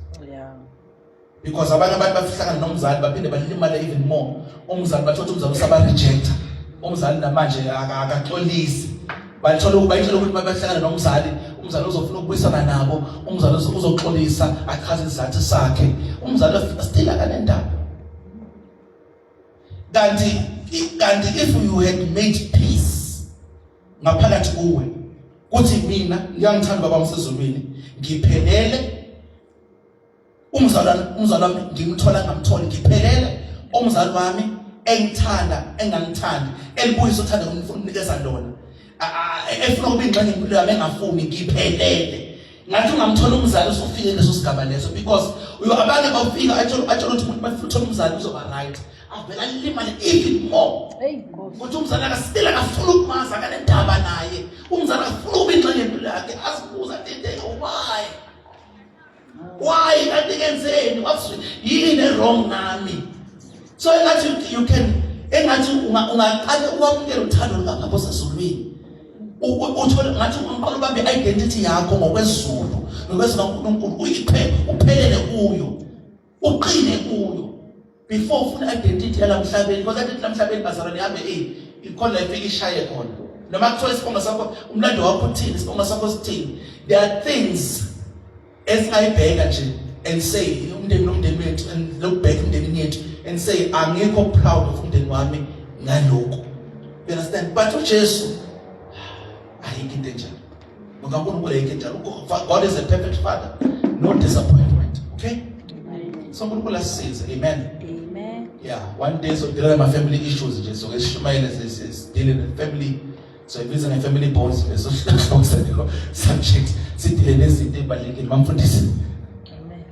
because abanye abantu bafihlakana nomzali baphinde balimala even more umzali bathola umzali usaba rejecta umzali namanje akaxolisi bayithola ukuthi bahlakana nomzali umzali uzofuna ukubuyisana nabo umzali uzoxolisa achaze izathu sakhe umzali still akanendaba kanti if you had made peace ngaphakathi kuwe kuthi mina ngiyangithanda baba umsezulwini ngiphelele umzali wami ngimthola ngamtholi ngiphelele umzali wami engithanda engangithandi elibuyisa uthanda ukunikeza lona efuna ukuba ingxenye impilo yami engafuni ngiphelele ngathi ungamthola umzali usufike leso sigaba leso because abanye bafika atshola ukuthi umuntu mafuthola umzali uzoba right avela limali even more ukuthi umzali akasitela akafuna ukumaza kanendaba naye umzali akafuna ukuba ingxenye impilo yakhe asibuza inteke why kanti kenzeni what's yini wrong nami so engathi you can engathi ungaqala ukwamukela uthando lukapha sezulwini uthole ngathi umqolo ubambe identity yakho ngokwezulu nokwezulu kaNkulunkulu uphelele kuyo uqine kuyo before ufuna identity yalamhlabeni because identity lamhlabeni bazalwane yabe ikhona ifika ishaye khona noma kuthola isibongo sakho umlando wakho uthini isibongo sakho sithini there are things esingayibheka nje and say umndeni wethu and look back umndeni yethu and say angikho proud of umndeni wami ngalokho you understand but uJesu ayikho into enjalo ngoba uNkulunkulu ayikho enjalo God is a perfect father no disappointment okay so uNkulunkulu asisize amen yeah one day so dealing with my family issues nje so eshumayela dealing with family so if it's a family bonds so subject sithi lezinto ebalekile bamfundisi Amen.